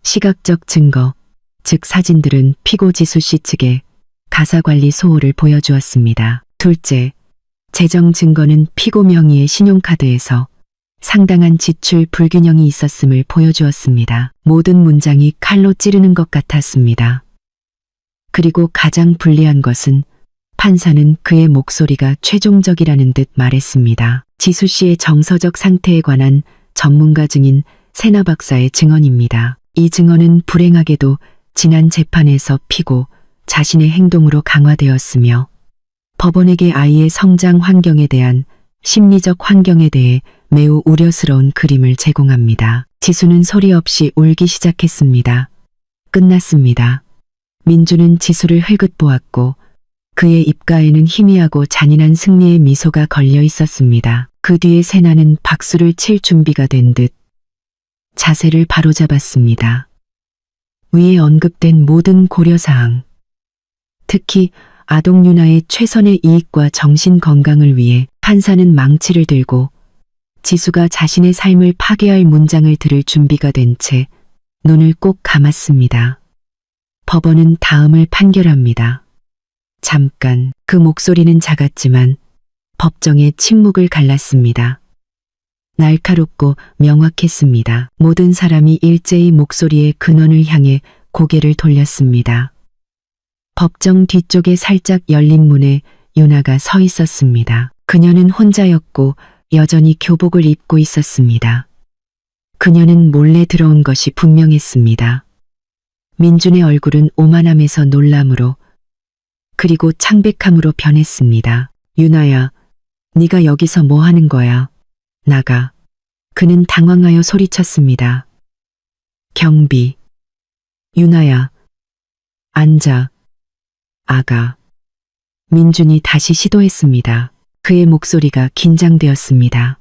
시각적 증거, 즉 사진들은 피고 지수 씨 측에 가사관리 소홀을 보여주었습니다. 둘째, 재정 증거는 피고 명의의 신용카드에서 상당한 지출 불균형이 있었음을 보여주었습니다. 모든 문장이 칼로 찌르는 것 같았습니다. 그리고 가장 불리한 것은 판사는 그의 목소리가 최종적이라는 듯 말했습니다. 지수 씨의 정서적 상태에 관한 전문가 증인 세나 박사의 증언입니다. 이 증언은 불행하게도 지난 재판에서 피고 자신의 행동으로 강화되었으며 법원에게 아이의 성장 환경에 대한 심리적 환경에 대해 매우 우려스러운 그림을 제공합니다. 지수는 소리 없이 울기 시작했습니다. 끝났습니다. 민주는 지수를 흘끗 보았고 그의 입가에는 희미하고 잔인한 승리의 미소가 걸려 있었습니다. 그 뒤에 세나는 박수를 칠 준비가 된 듯 자세를 바로잡았습니다. 위에 언급된 모든 고려사항, 특히 아동 윤아의 최선의 이익과 정신 건강을 위해 판사는 망치를 들고 지수가 자신의 삶을 파괴할 문장을 들을 준비가 된 채 눈을 꼭 감았습니다. 법원은 다음을 판결합니다. 잠깐, 그 목소리는 작았지만 법정의 침묵을 갈랐습니다. 날카롭고 명확했습니다. 모든 사람이 일제히 목소리의 근원을 향해 고개를 돌렸습니다. 법정 뒤쪽에 살짝 열린 문에 유나가 서 있었습니다. 그녀는 혼자였고 여전히 교복을 입고 있었습니다. 그녀는 몰래 들어온 것이 분명했습니다. 민준의 얼굴은 오만함에서 놀람으로 그리고 창백함으로 변했습니다. 유나야, 네가 여기서 뭐 하는 거야? 나가. 그는 당황하여 소리쳤습니다. 경비. 유나야. 앉아. 아가. 민준이 다시 시도했습니다. 그의 목소리가 긴장되었습니다.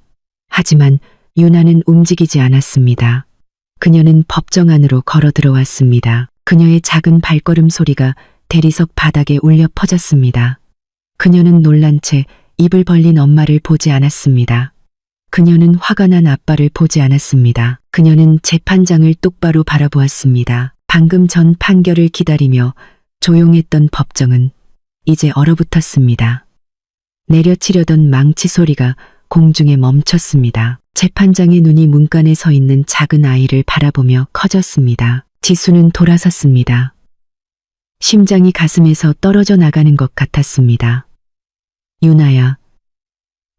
하지만 유나는 움직이지 않았습니다. 그녀는 법정 안으로 걸어 들어왔습니다. 그녀의 작은 발걸음 소리가 대리석 바닥에 울려 퍼졌습니다. 그녀는 놀란 채 입을 벌린 엄마를 보지 않았습니다. 그녀는 화가 난 아빠를 보지 않았습니다. 그녀는 재판장을 똑바로 바라보았습니다. 방금 전 판결을 기다리며 조용했던 법정은 이제 얼어붙었습니다. 내려치려던 망치 소리가 공중에 멈췄습니다. 재판장의 눈이 문간에 서 있는 작은 아이를 바라보며 커졌습니다. 지수는 돌아섰습니다. 심장이 가슴에서 떨어져 나가는 것 같았습니다. 유나야.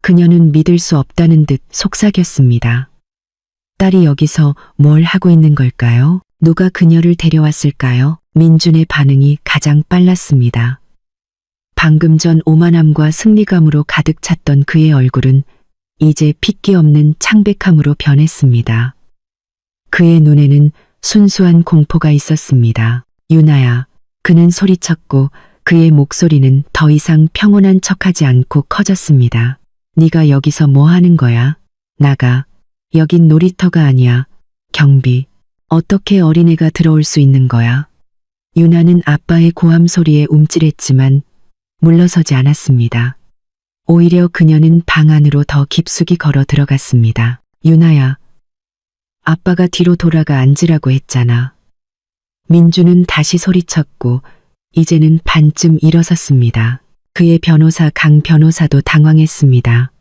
그녀는 믿을 수 없다는 듯 속삭였습니다. 딸이 여기서 뭘 하고 있는 걸까요? 누가 그녀를 데려왔을까요? 민준의 반응이 가장 빨랐습니다. 방금 전 오만함과 승리감으로 가득 찼던 그의 얼굴은 이제 핏기 없는 창백함으로 변했습니다. 그의 눈에는 순수한 공포가 있었습니다. 유나야. 그는 소리쳤고 그의 목소리는 더 이상 평온한 척하지 않고 커졌습니다. 네가 여기서 뭐 하는 거야? 나가. 여긴 놀이터가 아니야. 경비. 어떻게 어린애가 들어올 수 있는 거야? 유나는 아빠의 고함 소리에 움찔했지만 물러서지 않았습니다. 오히려 그녀는 방 안으로 더 깊숙이 걸어 들어갔습니다. 유나야. 아빠가 뒤로 돌아가 앉으라고 했잖아. 민주는 다시 소리쳤고 이제는 반쯤 일어섰습니다. 그의 변호사 강 변호사도 당황했습니다.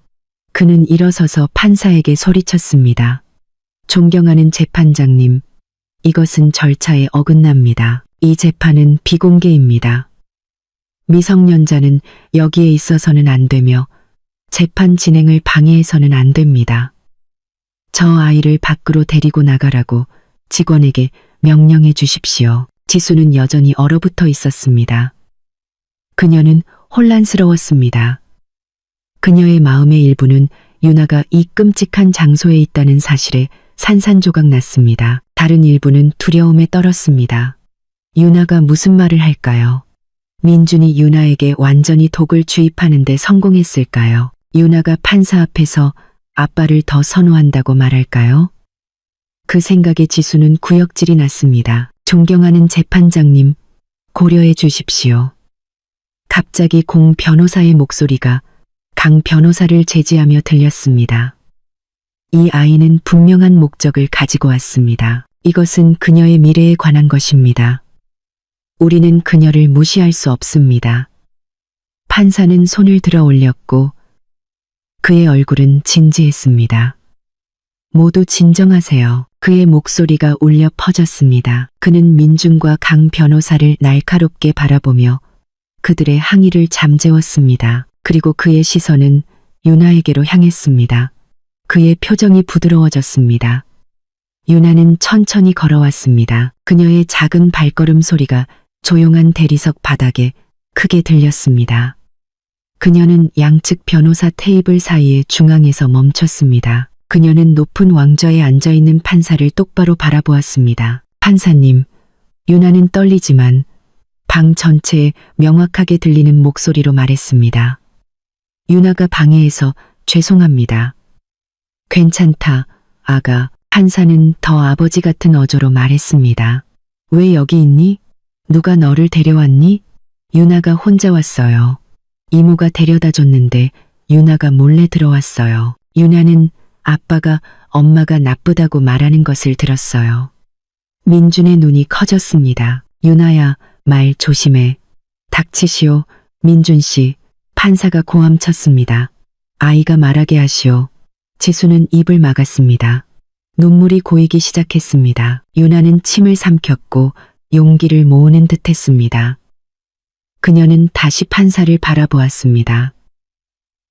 그는 일어서서 판사에게 소리쳤습니다. 존경하는 재판장님, 이것은 절차에 어긋납니다. 이 재판은 비공개입니다. 미성년자는 여기에 있어서는 안 되며 재판 진행을 방해해서는 안 됩니다. 저 아이를 밖으로 데리고 나가라고 직원에게 명령해 주십시오. 지수는 여전히 얼어붙어 있었습니다. 그녀는 혼란스러웠습니다. 그녀의 마음의 일부는 유나가 이 끔찍한 장소에 있다는 사실에 산산조각 났습니다. 다른 일부는 두려움에 떨었습니다. 유나가 무슨 말을 할까요? 민준이 유나에게 완전히 독을 주입하는 데 성공했을까요? 유나가 판사 앞에서 아빠를 더 선호한다고 말할까요? 그 생각에 지수는 구역질이 났습니다. 존경하는 재판장님, 고려해 주십시오. 갑자기 공 변호사의 목소리가 강 변호사를 제지하며 들렸습니다. 이 아이는 분명한 목적을 가지고 왔습니다. 이것은 그녀의 미래에 관한 것입니다. 우리는 그녀를 무시할 수 없습니다. 판사는 손을 들어 올렸고 그의 얼굴은 진지했습니다. 모두 진정하세요. 그의 목소리가 울려 퍼졌습니다. 그는 민준과 강 변호사를 날카롭게 바라보며 그들의 항의를 잠재웠습니다. 그리고 그의 시선은 유나에게로 향했습니다. 그의 표정이 부드러워졌습니다. 유나는 천천히 걸어왔습니다. 그녀의 작은 발걸음 소리가 조용한 대리석 바닥에 크게 들렸습니다. 그녀는 양측 변호사 테이블 사이의 중앙에서 멈췄습니다. 그녀는 높은 왕좌에 앉아있는 판사를 똑바로 바라보았습니다. 판사님, 유나는 떨리지만 방 전체에 명확하게 들리는 목소리로 말했습니다. 유나가 방해해서 죄송합니다. 괜찮다, 아가. 판사는 더 아버지 같은 어조로 말했습니다. 왜 여기 있니? 누가 너를 데려왔니? 유나가 혼자 왔어요. 이모가 데려다 줬는데 유나가 몰래 들어왔어요. 유나는 아빠가 엄마가 나쁘다고 말하는 것을 들었어요. 민준의 눈이 커졌습니다. 유나야, 말 조심해. 닥치시오, 민준 씨. 판사가 고함쳤습니다. 아이가 말하게 하시오. 지수는 입을 막았습니다. 눈물이 고이기 시작했습니다. 유나는 침을 삼켰고 용기를 모으는 듯했습니다. 그녀는 다시 판사를 바라보았습니다.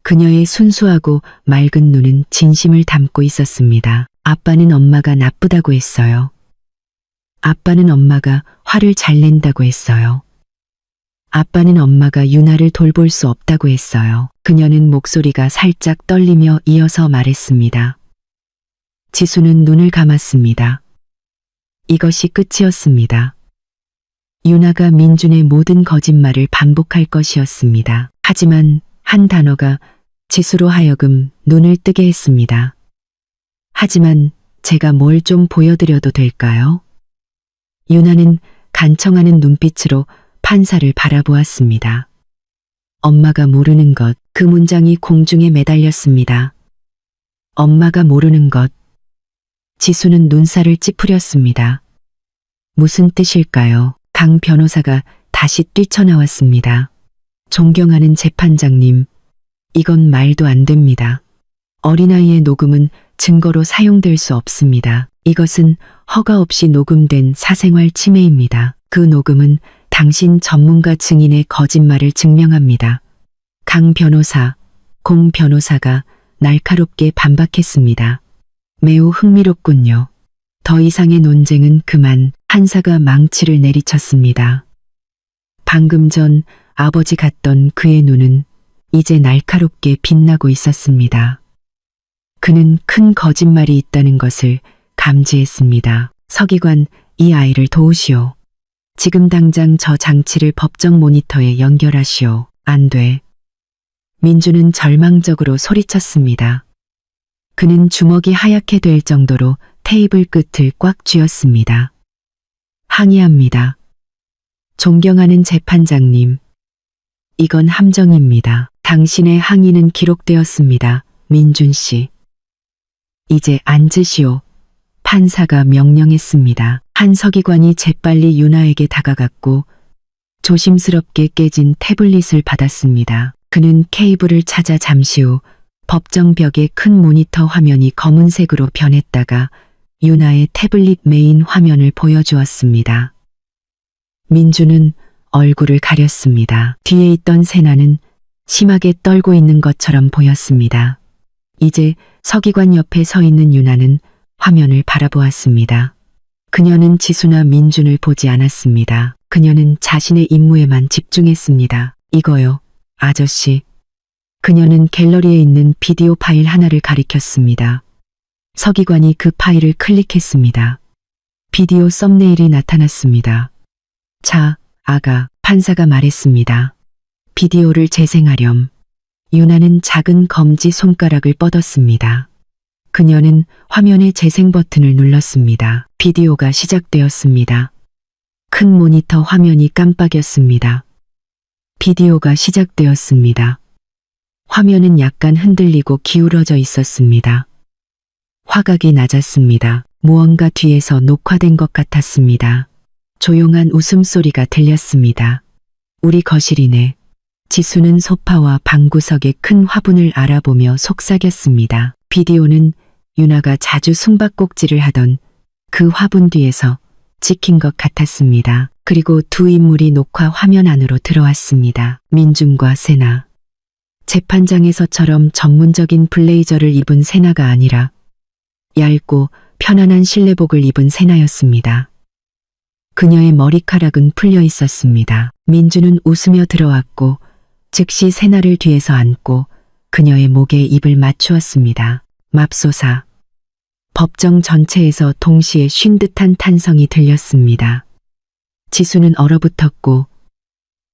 그녀의 순수하고 맑은 눈은 진심을 담고 있었습니다. 아빠는 엄마가 나쁘다고 했어요. 아빠는 엄마가 화를 잘 낸다고 했어요. 아빠는 엄마가 유나를 돌볼 수 없다고 했어요. 그녀는 목소리가 살짝 떨리며 이어서 말했습니다. 지수는 눈을 감았습니다. 이것이 끝이었습니다. 유나가 민준의 모든 거짓말을 반복할 것이었습니다. 하지만 한 단어가 지수로 하여금 눈을 뜨게 했습니다. 하지만 제가 뭘 좀 보여드려도 될까요? 유나는 간청하는 눈빛으로 판사를 바라보았습니다. 엄마가 모르는 것, 그 문장이 공중에 매달렸습니다. 엄마가 모르는 것. 지수는 눈살을 찌푸렸습니다. 무슨 뜻일까요? 강 변호사가 다시 뛰쳐나왔습니다. 존경하는 재판장님, 이건 말도 안 됩니다. 어린아이의 녹음은 증거로 사용될 수 없습니다. 이것은 허가 없이 녹음된 사생활 침해입니다. 그 녹음은 당신 전문가 증인의 거짓말을 증명합니다. 강 변호사, 공 변호사가 날카롭게 반박했습니다. 매우 흥미롭군요. 더 이상의 논쟁은 그만. 판사가 망치를 내리쳤습니다. 방금 전 아버지 같던 그의 눈은 이제 날카롭게 빛나고 있었습니다. 그는 큰 거짓말이 있다는 것을 감지했습니다. 서기관, 이 아이를 도우시오. 지금 당장 저 장치를 법정 모니터에 연결하시오. 안 돼. 민주는 절망적으로 소리쳤습니다. 그는 주먹이 하얗게 될 정도로 테이블 끝을 꽉 쥐었습니다. 항의합니다. 존경하는 재판장님. 이건 함정입니다. 당신의 항의는 기록되었습니다. 민준 씨. 이제 앉으시오. 판사가 명령했습니다. 한 서기관이 재빨리 유나에게 다가갔고 조심스럽게 깨진 태블릿을 받았습니다. 그는 케이블을 찾아 잠시 후 법정 벽의 큰 모니터 화면이 검은색으로 변했다가 유나의 태블릿 메인 화면을 보여주었습니다. 민주는 얼굴을 가렸습니다. 뒤에 있던 세나는 심하게 떨고 있는 것처럼 보였습니다. 이제 서기관 옆에 서 있는 유나는 화면을 바라보았습니다. 그녀는 지수나 민준을 보지 않았습니다. 그녀는 자신의 임무에만 집중했습니다. 이거요, 아저씨. 그녀는 갤러리에 있는 비디오 파일 하나를 가리켰습니다. 서기관이 그 파일을 클릭했습니다. 비디오 썸네일이 나타났습니다. 자, 아가, 판사가 말했습니다. 비디오를 재생하렴. 유나는 작은 검지 손가락을 뻗었습니다. 그녀는 화면의 재생 버튼을 눌렀습니다. 비디오가 시작되었습니다. 큰 모니터 화면이 깜빡였습니다. 비디오가 시작되었습니다. 화면은 약간 흔들리고 기울어져 있었습니다. 화각이 낮았습니다. 무언가 뒤에서 녹화된 것 같았습니다. 조용한 웃음소리가 들렸습니다. 우리 거실이네. 지수는 소파와 방구석의 큰 화분을 알아보며 속삭였습니다. 비디오는 유나가 자주 숨바꼭질을 하던 그 화분 뒤에서 찍힌 것 같았습니다. 그리고 두 인물이 녹화 화면 안으로 들어왔습니다. 민준과 세나. 재판장에서처럼 전문적인 블레이저를 입은 세나가 아니라 얇고 편안한 실내복을 입은 세나였습니다. 그녀의 머리카락은 풀려 있었습니다. 민주는 웃으며 들어왔고 즉시 세나를 뒤에서 안고 그녀의 목에 입을 맞추었습니다. 맙소사. 법정 전체에서 동시에 쉰 듯한 탄성이 들렸습니다. 지수는 얼어붙었고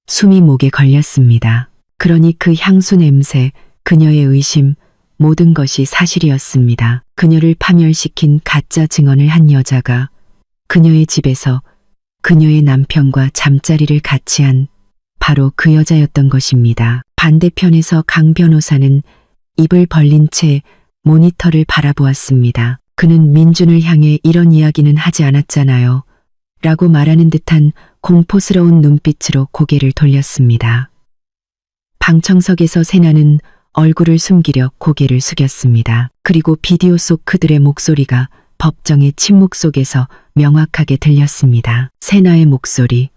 숨이 목에 걸렸습니다. 그러니 그 향수 냄새, 그녀의 의심, 모든 것이 사실이었습니다. 그녀를 파멸시킨 가짜 증언을 한 여자가 그녀의 집에서 그녀의 남편과 잠자리를 같이 한 바로 그 여자였던 것입니다. 반대편에서 강 변호사는 입을 벌린 채 모니터를 바라보았습니다. 그는 민준을 향해 이런 이야기는 하지 않았잖아요. 라고 말하는 듯한 공포스러운 눈빛으로 고개를 돌렸습니다. 방청석에서 세나는 얼굴을 숨기려 고개를 숙였습니다. 그리고 비디오 속 그들의 목소리가 법정의 침묵 속에서 명확하게 들렸습니다. 세나의 목소리.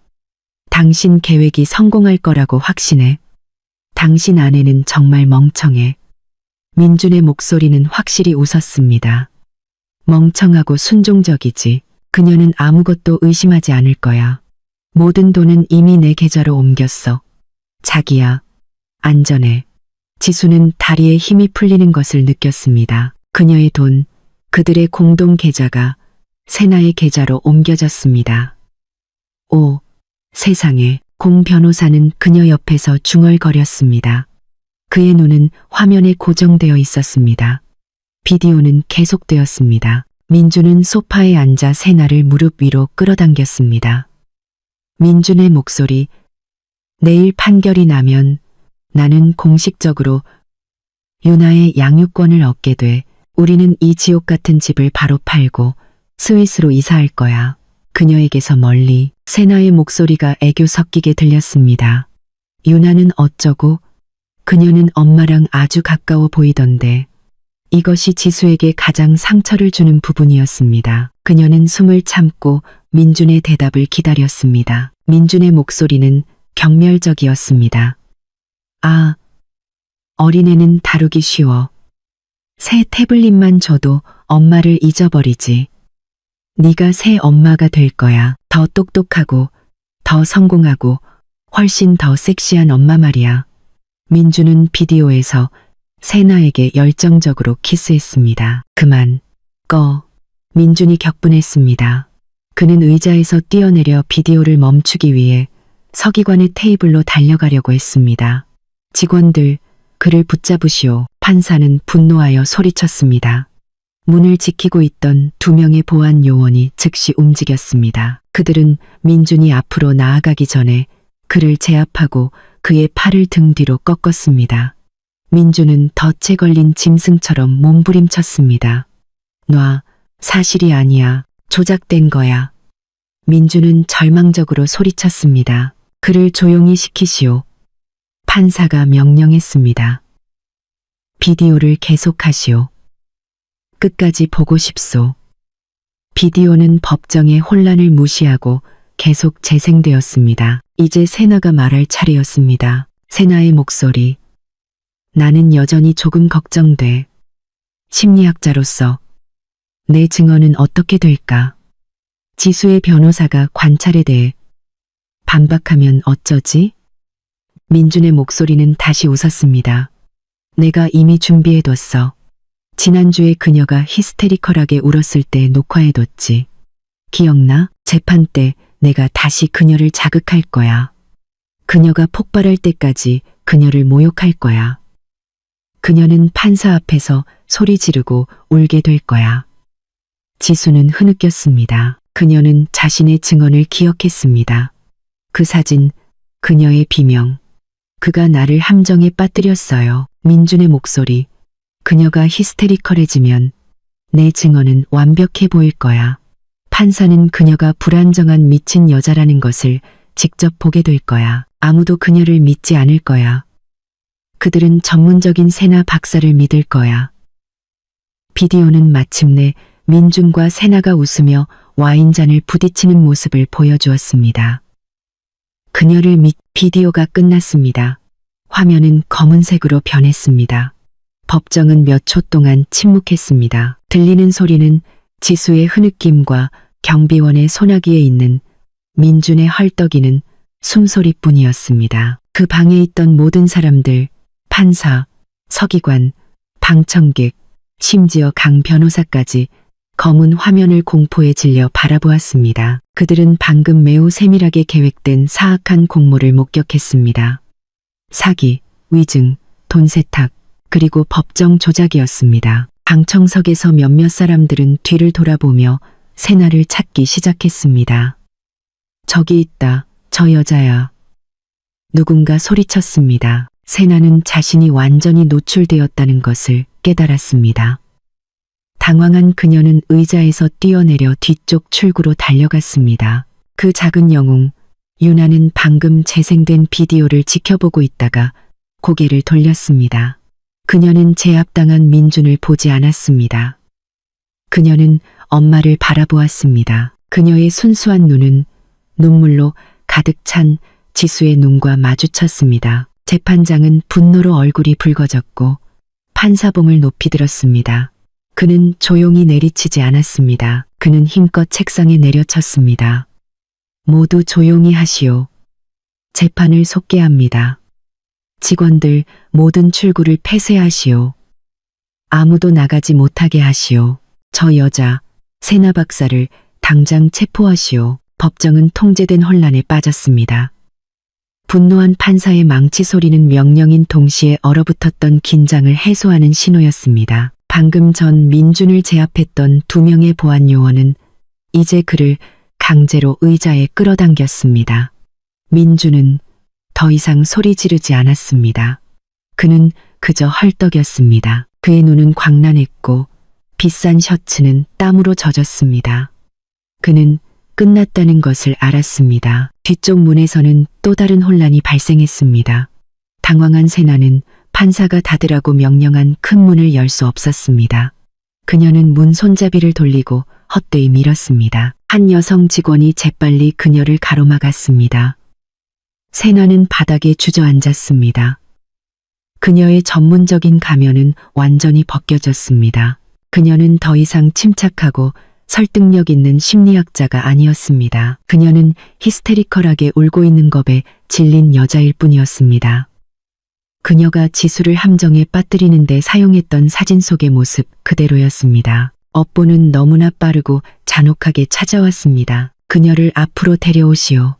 당신 계획이 성공할 거라고 확신해. 당신 아내는 정말 멍청해. 민준의 목소리는 확실히 웃었습니다. 멍청하고 순종적이지. 그녀는 아무것도 의심하지 않을 거야. 모든 돈은 이미 내 계좌로 옮겼어. 자기야. 안전해. 지수는 다리에 힘이 풀리는 것을 느꼈습니다. 그녀의 돈, 그들의 공동 계좌가 세나의 계좌로 옮겨졌습니다. 오, 세상에. 공 변호사는 그녀 옆에서 중얼거렸습니다. 그의 눈은 화면에 고정되어 있었습니다. 비디오는 계속되었습니다. 민준은 소파에 앉아 세나를 무릎 위로 끌어당겼습니다. 민준의 목소리, 내일 판결이 나면 나는 공식적으로 유나의 양육권을 얻게 돼. 우리는 이 지옥 같은 집을 바로 팔고 스위스로 이사할 거야. 그녀에게서 멀리 세나의 목소리가 애교 섞이게 들렸습니다. 유나는 어쩌고 그녀는 엄마랑 아주 가까워 보이던데 이것이 지수에게 가장 상처를 주는 부분이었습니다. 그녀는 숨을 참고 민준의 대답을 기다렸습니다. 민준의 목소리는 경멸적이었습니다. 아, 어린애는 다루기 쉬워. 새 태블릿만 줘도 엄마를 잊어버리지. 네가 새 엄마가 될 거야. 더 똑똑하고, 더 성공하고, 훨씬 더 섹시한 엄마 말이야. 민주는 비디오에서 세나에게 열정적으로 키스했습니다. 그만, 민준이 격분했습니다. 그는 의자에서 뛰어내려 비디오를 멈추기 위해 서기관의 테이블로 달려가려고 했습니다. 직원들, 그를 붙잡으시오. 판사는 분노하여 소리쳤습니다. 문을 지키고 있던 2명의 보안 요원이 즉시 움직였습니다. 그들은 민준이 앞으로 나아가기 전에 그를 제압하고 그의 팔을 등 뒤로 꺾었습니다. 민준은 덫에 걸린 짐승처럼 몸부림쳤습니다. 놔, 사실이 아니야. 조작된 거야. 민준은 절망적으로 소리쳤습니다. 그를 조용히 시키시오. 판사가 명령했습니다. 비디오를 계속하시오. 끝까지 보고 싶소. 비디오는 법정의 혼란을 무시하고 계속 재생되었습니다. 이제 세나가 말할 차례였습니다. 세나의 목소리. 나는 여전히 조금 걱정돼. 심리학자로서 내 증언은 어떻게 될까? 지수의 변호사가 관찰에 대해 반박하면 어쩌지? 민준의 목소리는 다시 웃었습니다. 내가 이미 준비해뒀어. 지난주에 그녀가 히스테리컬하게 울었을 때 녹화해뒀지. 기억나? 재판 때 내가 다시 그녀를 자극할 거야. 그녀가 폭발할 때까지 그녀를 모욕할 거야. 그녀는 판사 앞에서 소리 지르고 울게 될 거야. 지수는 흐느꼈습니다. 그녀는 자신의 증언을 기억했습니다. 그 사진, 그녀의 비명. 그가 나를 함정에 빠뜨렸어요. 민준의 목소리. 그녀가 히스테리컬해지면 내 증언은 완벽해 보일 거야. 판사는 그녀가 불안정한 미친 여자라는 것을 직접 보게 될 거야. 아무도 그녀를 믿지 않을 거야. 그들은 전문적인 세나 박사를 믿을 거야. 비디오는 마침내 민준과 세나가 웃으며 와인잔을 부딪히는 모습을 보여주었습니다. 그녀를 비디오가 끝났습니다. 화면은 검은색으로 변했습니다. 법정은 몇 초 동안 침묵했습니다. 들리는 소리는 지수의 흐느낌과 경비원의 소나기에 있는 민준의 헐떡이는 숨소리뿐이었습니다. 그 방에 있던 모든 사람들, 판사, 서기관, 방청객, 심지어 강 변호사까지 검은 화면을 공포에 질려 바라보았습니다. 그들은 방금 매우 세밀하게 계획된 사악한 공모를 목격했습니다. 사기, 위증, 돈 세탁, 그리고 법정 조작이었습니다. 방청석에서 몇몇 사람들은 뒤를 돌아보며 세나를 찾기 시작했습니다. 저기 있다, 저 여자야. 누군가 소리쳤습니다. 세나는 자신이 완전히 노출되었다는 것을 깨달았습니다. 당황한 그녀는 의자에서 뛰어내려 뒤쪽 출구로 달려갔습니다. 그 작은 영웅, 유나는 방금 재생된 비디오를 지켜보고 있다가 고개를 돌렸습니다. 그녀는 제압당한 민준을 보지 않았습니다. 그녀는 엄마를 바라보았습니다. 그녀의 순수한 눈은 눈물로 가득 찬 지수의 눈과 마주쳤습니다. 재판장은 분노로 얼굴이 붉어졌고 판사봉을 높이 들었습니다. 그는 조용히 내리치지 않았습니다. 그는 힘껏 책상에 내려쳤습니다. 모두 조용히 하시오. 재판을 속개합니다. 직원들 모든 출구를 폐쇄하시오. 아무도 나가지 못하게 하시오. 저 여자, 세나 박사를 당장 체포하시오. 법정은 통제된 혼란에 빠졌습니다. 분노한 판사의 망치 소리는 명령인 동시에 얼어붙었던 긴장을 해소하는 신호였습니다. 방금 전 민준을 제압했던 2명의 보안 요원은 이제 그를 강제로 의자에 끌어당겼습니다. 민준은 더 이상 소리 지르지 않았습니다. 그는 그저 헐떡였습니다. 그의 눈은 광란했고 비싼 셔츠는 땀으로 젖었습니다. 그는 끝났다는 것을 알았습니다. 뒤쪽 문에서는 또 다른 혼란이 발생했습니다. 당황한 세나는 판사가 닫으라고 명령한 큰 문을 열 수 없었습니다. 그녀는 문 손잡이를 돌리고 헛되이 밀었습니다. 한 여성 직원이 재빨리 그녀를 가로막았습니다. 세나는 바닥에 주저앉았습니다. 그녀의 전문적인 가면은 완전히 벗겨졌습니다. 그녀는 더 이상 침착하고 설득력 있는 심리학자가 아니었습니다. 그녀는 히스테리컬하게 울고 있는 겁에 질린 여자일 뿐이었습니다. 그녀가 지수를 함정에 빠뜨리는 데 사용했던 사진 속의 모습 그대로였습니다. 업보는 너무나 빠르고 잔혹하게 찾아왔습니다. 그녀를 앞으로 데려오시오.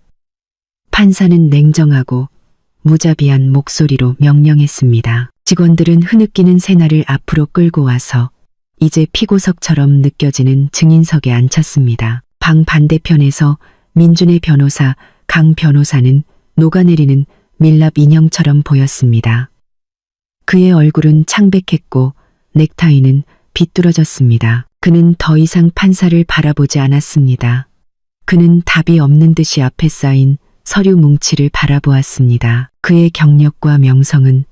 판사는 냉정하고 무자비한 목소리로 명령했습니다. 직원들은 흐느끼는 세나를 앞으로 끌고 와서 이제 피고석처럼 느껴지는 증인석에 앉혔습니다. 방 반대편에서 민준의 변호사 강 변호사는 녹아내리는 밀랍 인형처럼 보였습니다. 그의 얼굴은 창백했고 넥타이는 비뚤어졌습니다. 그는 더 이상 판사를 바라보지 않았습니다. 그는 답이 없는 듯이 앞에 쌓인 서류 뭉치를 바라보았습니다. 그의 경력과 명성은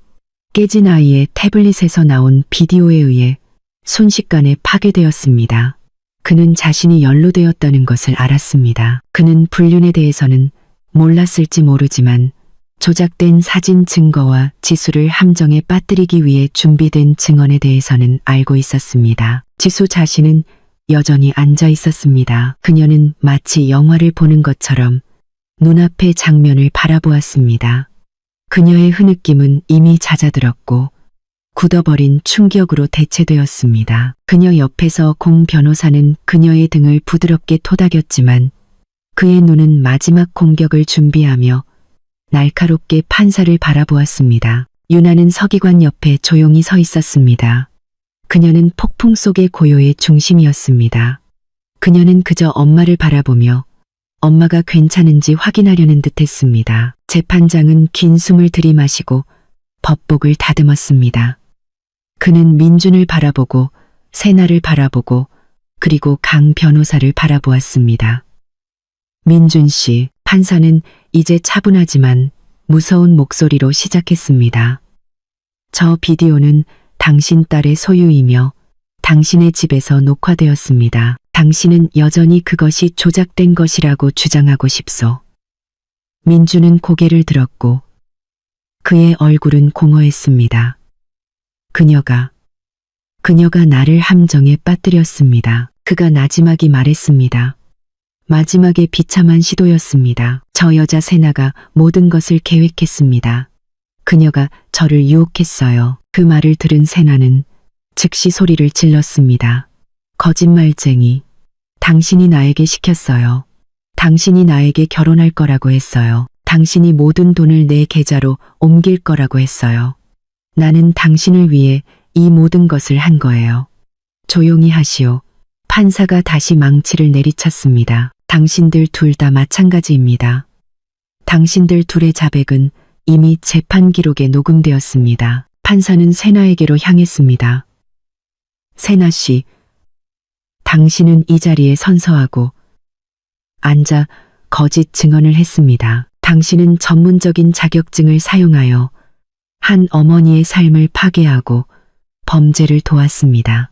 깨진 아이의 태블릿에서 나온 비디오에 의해 순식간에 파괴되었습니다. 그는 자신이 연루되었다는 것을 알았습니다. 그는 불륜에 대해서는 몰랐을지 모르지만 조작된 사진 증거와 지수를 함정에 빠뜨리기 위해 준비된 증언에 대해서는 알고 있었습니다. 지수 자신은 여전히 앉아 있었습니다. 그녀는 마치 영화를 보는 것처럼 눈앞의 장면을 바라보았습니다. 그녀의 흐느낌은 이미 잦아들었고 굳어버린 충격으로 대체되었습니다. 그녀 옆에서 공 변호사는 그녀의 등을 부드럽게 토닥였지만 그의 눈은 마지막 공격을 준비하며 날카롭게 판사를 바라보았습니다. 유나는 서기관 옆에 조용히 서 있었습니다. 그녀는 폭풍 속의 고요의 중심이었습니다. 그녀는 그저 엄마를 바라보며 엄마가 괜찮은지 확인하려는 듯 했습니다. 재판장은 긴 숨을 들이마시고 법복을 다듬었습니다. 그는 민준을 바라보고 세나를 바라보고 그리고 강 변호사를 바라보았습니다. 민준 씨, 판사는 이제 차분하지만 무서운 목소리로 시작했습니다. 저 비디오는 당신 딸의 소유이며 당신의 집에서 녹화되었습니다. 당신은 여전히 그것이 조작된 것이라고 주장하고 싶소. 민준은 고개를 들었고 그의 얼굴은 공허했습니다. 그녀가 나를 함정에 빠뜨렸습니다. 그가 나지막이 말했습니다. 마지막에 비참한 시도였습니다. 저 여자 세나가 모든 것을 계획했습니다. 그녀가 저를 유혹했어요. 그 말을 들은 세나는 즉시 소리를 질렀습니다. 거짓말쟁이. 당신이 나에게 시켰어요. 당신이 나에게 결혼할 거라고 했어요. 당신이 모든 돈을 내 계좌로 옮길 거라고 했어요. 나는 당신을 위해 이 모든 것을 한 거예요. 조용히 하시오. 판사가 다시 망치를 내리쳤습니다. 당신들 둘 다 마찬가지입니다. 당신들 둘의 자백은 이미 재판 기록에 녹음되었습니다. 판사는 세나에게로 향했습니다. 세나 씨, 당신은 이 자리에 선서하고 앉아 거짓 증언을 했습니다. 당신은 전문적인 자격증을 사용하여 한 어머니의 삶을 파괴하고 범죄를 도왔습니다.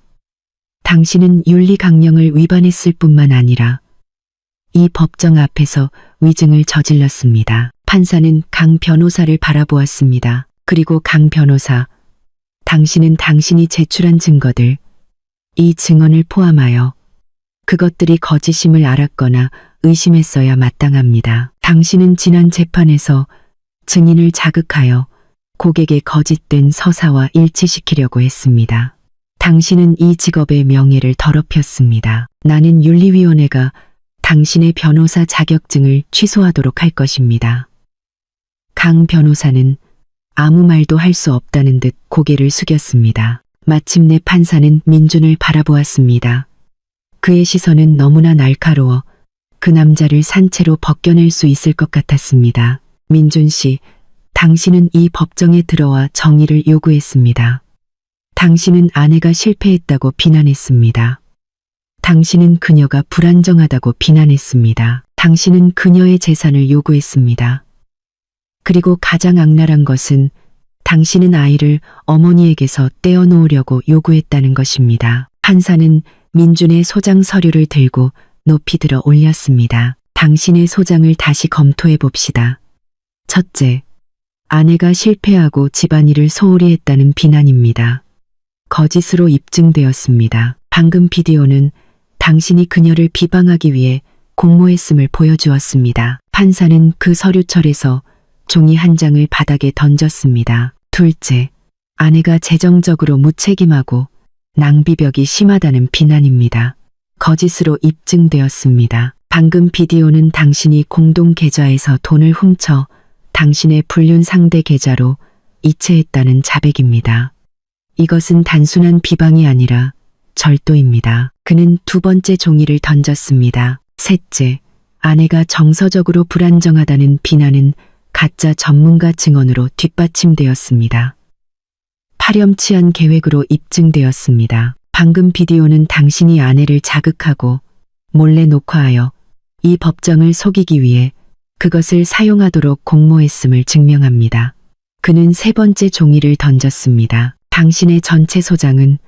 당신은 윤리 강령을 위반했을 뿐만 아니라 이 법정 앞에서 위증을 저질렀습니다. 판사는 강 변호사를 바라보았습니다. 그리고 강 변호사, 당신은 당신이 제출한 증거들, 이 증언을 포함하여 그것들이 거짓임을 알았거나 의심했어야 마땅합니다. 당신은 지난 재판에서 증인을 자극하여 고객의 거짓된 서사와 일치시키려고 했습니다. 당신은 이 직업의 명예를 더럽혔습니다. 나는 윤리위원회가 당신의 변호사 자격증을 취소하도록 할 것입니다. 강 변호사는 아무 말도 할 수 없다는 듯 고개를 숙였습니다. 마침내 판사는 민준을 바라보았습니다. 그의 시선은 너무나 날카로워 그 남자를 산채로 벗겨낼 수 있을 것 같았습니다. 민준 씨, 당신은 이 법정에 들어와 정의를 요구했습니다. 당신은 아내가 실패했다고 비난했습니다. 당신은 그녀가 불안정하다고 비난했습니다. 당신은 그녀의 재산을 요구했습니다. 그리고 가장 악랄한 것은 당신은 아이를 어머니에게서 떼어놓으려고 요구했다는 것입니다. 판사는 민준의 소장 서류를 들고 높이 들어 올렸습니다. 당신의 소장을 다시 검토해 봅시다. 첫째, 아내가 실패하고 집안일을 소홀히 했다는 비난입니다. 거짓으로 입증되었습니다. 방금 비디오는 당신이 그녀를 비방하기 위해 공모했음을 보여주었습니다. 판사는 그 서류철에서 종이 한 장을 바닥에 던졌습니다. 둘째, 아내가 재정적으로 무책임하고 낭비벽이 심하다는 비난입니다. 거짓으로 입증되었습니다. 방금 비디오는 당신이 공동 계좌에서 돈을 훔쳐 당신의 불륜 상대 계좌로 이체했다는 자백입니다. 이것은 단순한 비방이 아니라 절도입니다. 그는 두 번째 종이를 던졌습니다. 셋째, 아내가 정서적으로 불안정하다는 비난은 가짜 전문가 증언으로 뒷받침되었습니다. 파렴치한 계획으로 입증되었습니다. 방금 비디오는 당신이 아내를 자극하고 몰래 녹화하여 이 법정을 속이기 위해 그것을 사용하도록 공모했음을 증명합니다. 그는 세 번째 종이를 던졌습니다. 당신의 전체 소장은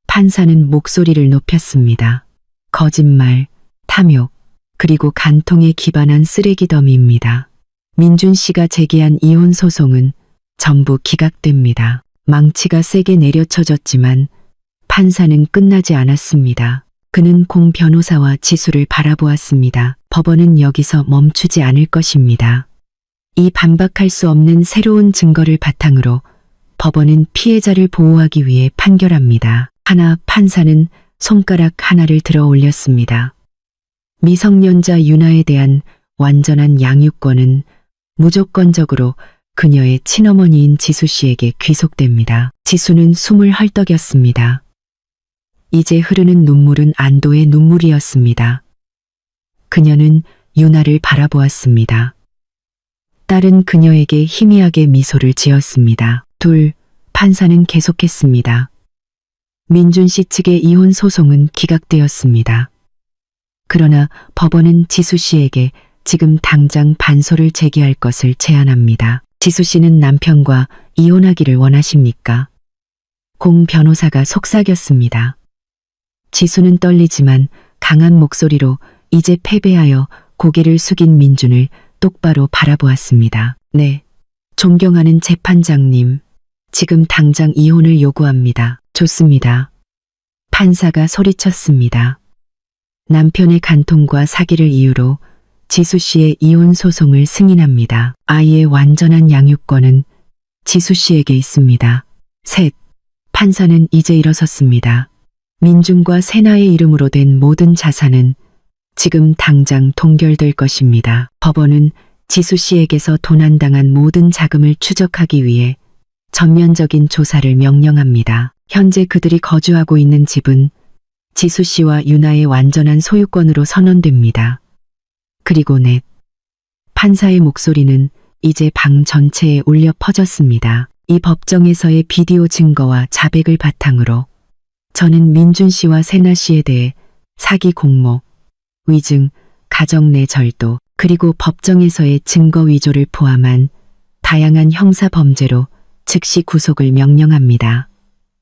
판사는 목소리를 높였습니다. 거짓말, 탐욕, 그리고 간통에 기반한 쓰레기 더미입니다. 민준 씨가 제기한 이혼 소송은 전부 기각됩니다. 망치가 세게 내려쳐졌지만 판사는 끝나지 않았습니다. 그는 공 변호사와 지수를 바라보았습니다. 법원은 여기서 멈추지 않을 것입니다. 이 반박할 수 없는 새로운 증거를 바탕으로 법원은 피해자를 보호하기 위해 판결합니다. 하나, 판사는 손가락 하나를 들어 올렸습니다. 미성년자 유나에 대한 완전한 양육권은 무조건적으로 그녀의 친어머니인 지수 씨에게 귀속됩니다. 지수는 숨을 헐떡였습니다. 이제 흐르는 눈물은 안도의 눈물이었습니다. 그녀는 유나를 바라보았습니다. 딸은 그녀에게 희미하게 미소를 지었습니다. 둘, 판사는 계속했습니다. 민준 씨 측의 이혼 소송은 기각되었습니다. 그러나 법원은 지수 씨에게 지금 당장 반소를 제기할 것을 제안합니다. 지수 씨는 남편과 이혼하기를 원하십니까? 공 변호사가 속삭였습니다. 지수는 떨리지만 강한 목소리로 이제 패배하여 고개를 숙인 민준을 똑바로 바라보았습니다. 네, 존경하는 재판장님, 지금 당장 이혼을 요구합니다. 좋습니다. 판사가 소리쳤습니다. 남편의 간통과 사기를 이유로 지수 씨의 이혼 소송을 승인합니다. 아이의 완전한 양육권은 지수 씨에게 있습니다. 셋, 판사는 이제 일어섰습니다. 민준과 세나의 이름으로 된 모든 자산은 지금 당장 동결될 것입니다. 법원은 지수 씨에게서 도난당한 모든 자금을 추적하기 위해 전면적인 조사를 명령합니다. 현재 그들이 거주하고 있는 집은 지수 씨와 유나의 완전한 소유권으로 선언됩니다. 그리고 넷, 판사의 목소리는 이제 방 전체에 울려 퍼졌습니다. 이 법정에서의 비디오 증거와 자백을 바탕으로 저는 민준 씨와 세나 씨에 대해 사기 공모, 위증, 가정 내 절도, 그리고 법정에서의 증거 위조를 포함한 다양한 형사 범죄로 즉시 구속을 명령합니다.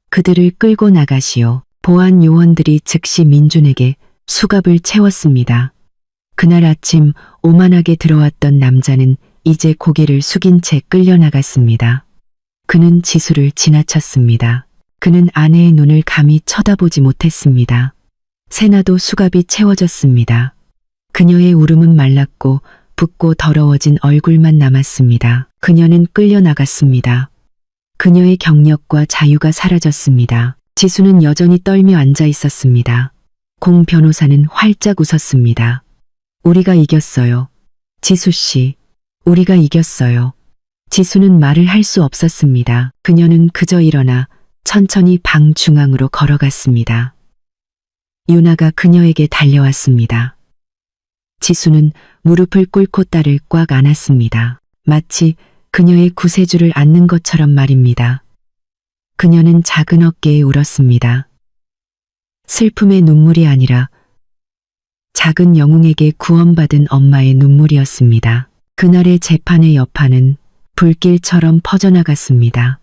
그들을 끌고 나가시오. 보안 요원들이 즉시 민준에게 수갑을 채웠습니다. 그날 아침 오만하게 들어왔던 남자는 이제 고개를 숙인 채 끌려나갔습니다. 그는 지수를 지나쳤습니다. 그는 아내의 눈을 감히 쳐다보지 못했습니다. 세나도 수갑이 채워졌습니다. 그녀의 울음은 말랐고 붓고 더러워진 얼굴만 남았습니다. 그녀는 끌려나갔습니다. 그녀의 경력과 자유가 사라졌습니다. 지수는 여전히 떨며 앉아 있었습니다. 공 변호사는 활짝 웃었습니다. 우리가 이겼어요. 지수 씨, 우리가 이겼어요. 지수는 말을 할 수 없었습니다. 그녀는 그저 일어나 천천히 방 중앙으로 걸어갔습니다. 유나가 그녀에게 달려왔습니다. 지수는 무릎을 꿇고 딸을 꽉 안았습니다. 마치 그녀의 구세주를 안는 것처럼 말입니다. 그녀는 작은 어깨에 울었습니다. 슬픔의 눈물이 아니라 작은 영웅에게 구원받은 엄마의 눈물이었습니다. 그날의 재판의 여파는 불길처럼 퍼져나갔습니다.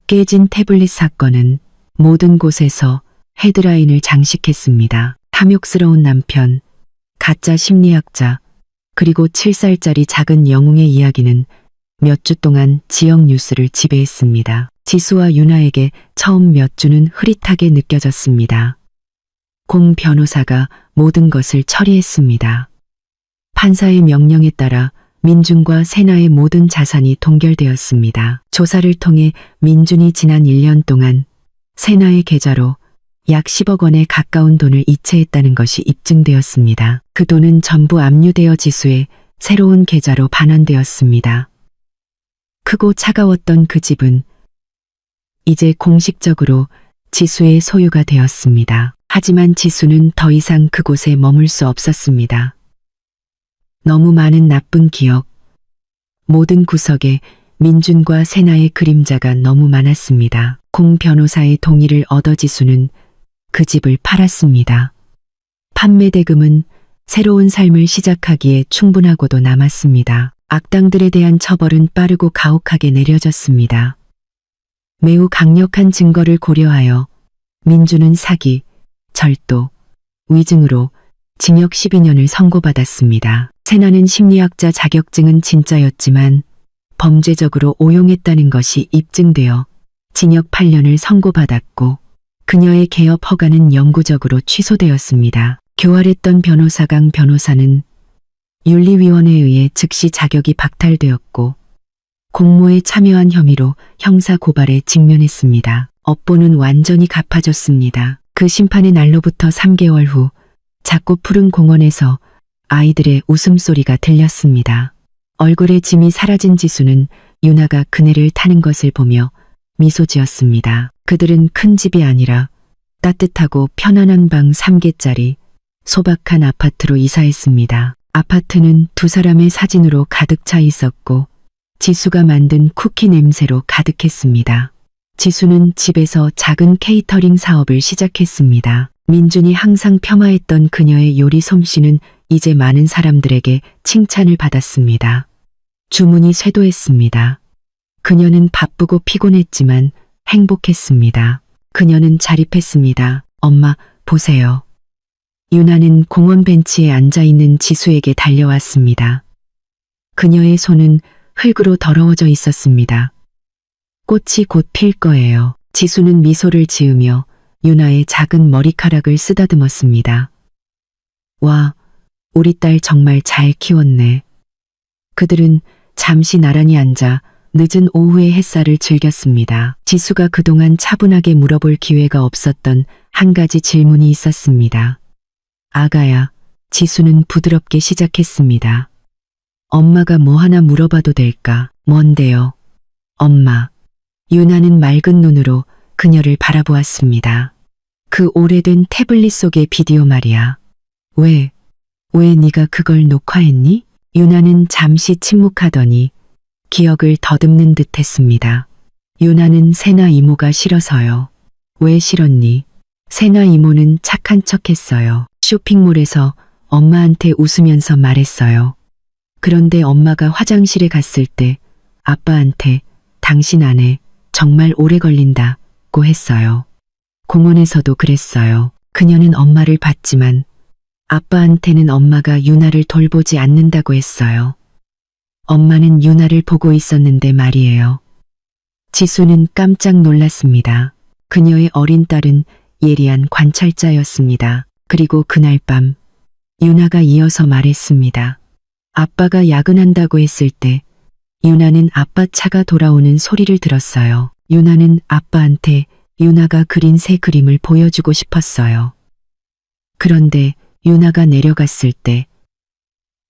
깨진 태블릿 사건은 모든 곳에서 헤드라인을 장식했습니다. 탐욕스러운 남편, 가짜 심리학자, 그리고 7살짜리 작은 영웅의 이야기는 몇 주 동안 지역 뉴스를 지배했습니다. 지수와 유나에게 처음 몇 주는 흐릿하게 느껴졌습니다. 공 변호사가 모든 것을 처리했습니다. 판사의 명령에 따라 민준과 세나의 모든 자산이 동결되었습니다. 조사를 통해 민준이 지난 1년 동안 세나의 계좌로 약 10억 원에 가까운 돈을 이체했다는 것이 입증되었습니다. 그 돈은 전부 압류되어 지수의 새로운 계좌로 반환되었습니다. 크고 차가웠던 그 집은 이제 공식적으로 지수의 소유가 되었습니다. 하지만 지수는 더 이상 그곳에 머물 수 없었습니다. 너무 많은 나쁜 기억, 모든 구석에 민준과 세나의 그림자가 너무 많았습니다. 공 변호사의 동의를 얻어 지수는 그 집을 팔았습니다. 판매 대금은 새로운 삶을 시작하기에 충분하고도 남았습니다. 악당들에 대한 처벌은 빠르고 가혹하게 내려졌습니다. 매우 강력한 증거를 고려하여 민준은 사기, 절도, 위증으로 징역 12년을 선고받았습니다. 세나는 심리학자 자격증은 진짜였지만 범죄적으로 오용했다는 것이 입증되어 징역 8년을 선고받았고 그녀의 개업 허가는 영구적으로 취소되었습니다. 교활했던 변호사 강 변호사는 윤리위원회에 의해 즉시 자격이 박탈되었고 공모에 참여한 혐의로 형사 고발에 직면했습니다. 업보는 완전히 갚아졌습니다. 그 심판의 날로부터 3개월 후 작고 푸른 공원에서 아이들의 웃음소리가 들렸습니다. 얼굴에 짐이 사라진 지수는 유나가 그네를 타는 것을 보며 미소 지었습니다. 그들은 큰 집이 아니라 따뜻하고 편안한 방 3개짜리 소박한 아파트로 이사했습니다. 아파트는 두 사람의 사진으로 가득 차 있었고 지수가 만든 쿠키 냄새로 가득했습니다. 지수는 집에서 작은 케이터링 사업을 시작했습니다. 민준이 항상 폄하했던 그녀의 요리 솜씨는 이제 많은 사람들에게 칭찬을 받았습니다. 주문이 쇄도했습니다. 그녀는 바쁘고 피곤했지만 행복했습니다. 그녀는 자립했습니다. 엄마, 보세요. 유나는 공원 벤치에 앉아있는 지수에게 달려왔습니다. 그녀의 손은 흙으로 더러워져 있었습니다. 꽃이 곧 필 거예요. 지수는 미소를 지으며 유나의 작은 머리카락을 쓰다듬었습니다. 와, 우리 딸 정말 잘 키웠네. 그들은 잠시 나란히 앉아 늦은 오후의 햇살을 즐겼습니다. 지수가 그동안 차분하게 물어볼 기회가 없었던 한 가지 질문이 있었습니다. 아가야, 지수는 부드럽게 시작했습니다. 엄마가 뭐 하나 물어봐도 될까? 뭔데요? 엄마. 유나는 맑은 눈으로 그녀를 바라보았습니다. 그 오래된 태블릿 속의 비디오 말이야. 왜 네가 그걸 녹화했니? 유나는 잠시 침묵하더니 기억을 더듬는 듯 했습니다. 유나는 세나 이모가 싫어서요. 왜 싫었니? 세나 이모는 착한 척했어요. 쇼핑몰에서 엄마한테 웃으면서 말했어요. 그런데 엄마가 화장실에 갔을 때 아빠한테 당신 아내 정말 오래 걸린다고 했어요. 공원에서도 그랬어요. 그녀는 엄마를 봤지만 아빠한테는 엄마가 유나를 돌보지 않는다고 했어요. 엄마는 유나를 보고 있었는데 말이에요. 지수는 깜짝 놀랐습니다. 그녀의 어린 딸은 예리한 관찰자였습니다. 그리고 그날 밤 유나가 이어서 말했습니다. 아빠가 야근한다고 했을 때 유나는 아빠 차가 돌아오는 소리를 들었어요. 유나는 아빠한테 유나가 그린 새 그림을 보여주고 싶었어요. 그런데 유나가 내려갔을 때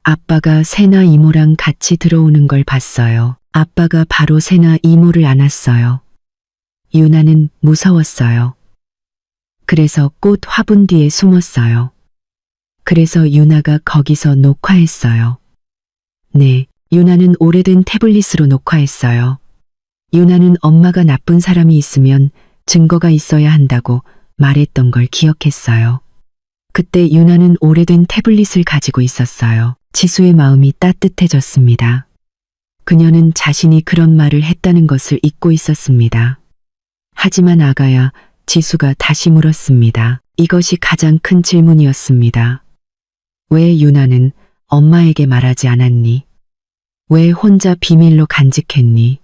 아빠가 세나 이모랑 같이 들어오는 걸 봤어요. 아빠가 바로 세나 이모를 안았어요. 유나는 무서웠어요. 그래서 꽃 화분 뒤에 숨었어요. 그래서 유나가 거기서 녹화했어요. 네, 유나는 오래된 태블릿으로 녹화했어요. 유나는 엄마가 나쁜 사람이 있으면 증거가 있어야 한다고 말했던 걸 기억했어요. 그때 유나는 오래된 태블릿을 가지고 있었어요. 지수의 마음이 따뜻해졌습니다. 그녀는 자신이 그런 말을 했다는 것을 잊고 있었습니다. 하지만 아가야, 지수가 다시 물었습니다. 이것이 가장 큰 질문이었습니다. 왜 유나는 엄마에게 말하지 않았니? 왜 혼자 비밀로 간직했니?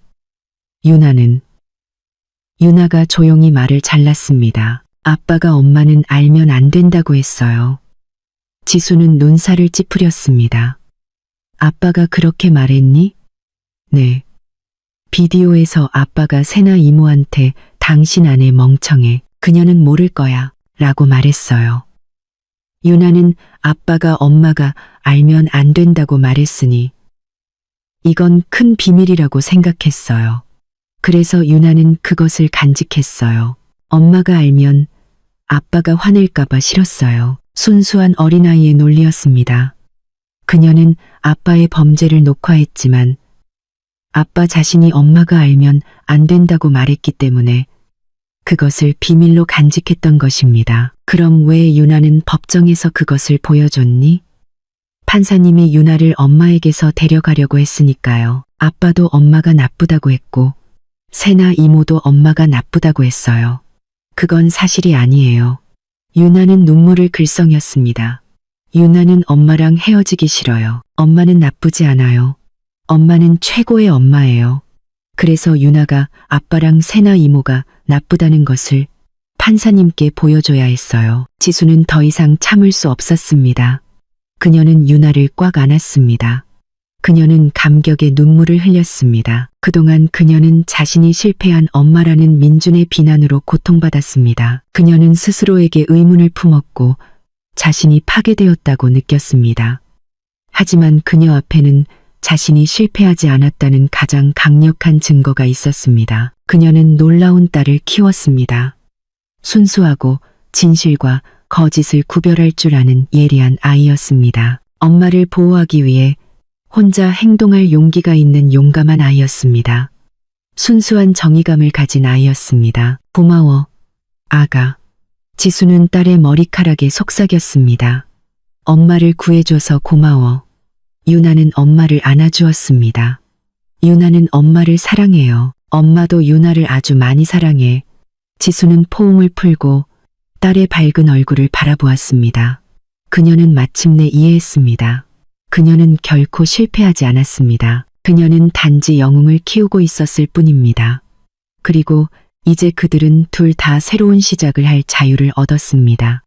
유나가 조용히 말을 잘랐습니다. 아빠가 엄마는 알면 안 된다고 했어요. 지수는 눈살을 찌푸렸습니다. 아빠가 그렇게 말했니? 네. 비디오에서 아빠가 세나 이모한테 당신 아내 멍청해. 그녀는 모를 거야. 라고 말했어요. 유나는 아빠가 엄마가 알면 안 된다고 말했으니 이건 큰 비밀이라고 생각했어요. 그래서 유나는 그것을 간직했어요. 엄마가 알면 아빠가 화낼까봐 싫었어요. 순수한 어린아이의 논리였습니다. 그녀는 아빠의 범죄를 녹화했지만 아빠 자신이 엄마가 알면 안 된다고 말했기 때문에 그것을 비밀로 간직했던 것입니다. 그럼 왜 유나는 법정에서 그것을 보여줬니? 판사님이 유나를 엄마에게서 데려가려고 했으니까요. 아빠도 엄마가 나쁘다고 했고 세나 이모도 엄마가 나쁘다고 했어요. 그건 사실이 아니에요. 유나는 눈물을 글썽였습니다. 유나는 엄마랑 헤어지기 싫어요. 엄마는 나쁘지 않아요. 엄마는 최고의 엄마예요. 그래서 유나가 아빠랑 세나 이모가 나쁘다는 것을 판사님께 보여줘야 했어요. 지수는 더 이상 참을 수 없었습니다. 그녀는 유나를 꽉 안았습니다. 그녀는 감격에 눈물을 흘렸습니다. 그동안 그녀는 자신이 실패한 엄마라는 민준의 비난으로 고통받았습니다. 그녀는 스스로에게 의문을 품었고 자신이 파괴되었다고 느꼈습니다. 하지만 그녀 앞에는 자신이 실패하지 않았다는 가장 강력한 증거가 있었습니다. 그녀는 놀라운 딸을 키웠습니다. 순수하고 진실과 거짓을 구별할 줄 아는 예리한 아이였습니다. 엄마를 보호하기 위해 혼자 행동할 용기가 있는 용감한 아이였습니다. 순수한 정의감을 가진 아이였습니다. 고마워, 아가. 지수는 딸의 머리카락에 속삭였습니다. 엄마를 구해줘서 고마워. 유나는 엄마를 안아주었습니다. 유나는 엄마를 사랑해요. 엄마도 유나를 아주 많이 사랑해. 지수는 포옹을 풀고 딸의 밝은 얼굴을 바라보았습니다. 그녀는 마침내 이해했습니다. 그녀는 결코 실패하지 않았습니다. 그녀는 단지 영웅을 키우고 있었을 뿐입니다. 그리고 이제 그들은 둘 다 새로운 시작을 할 자유를 얻었습니다.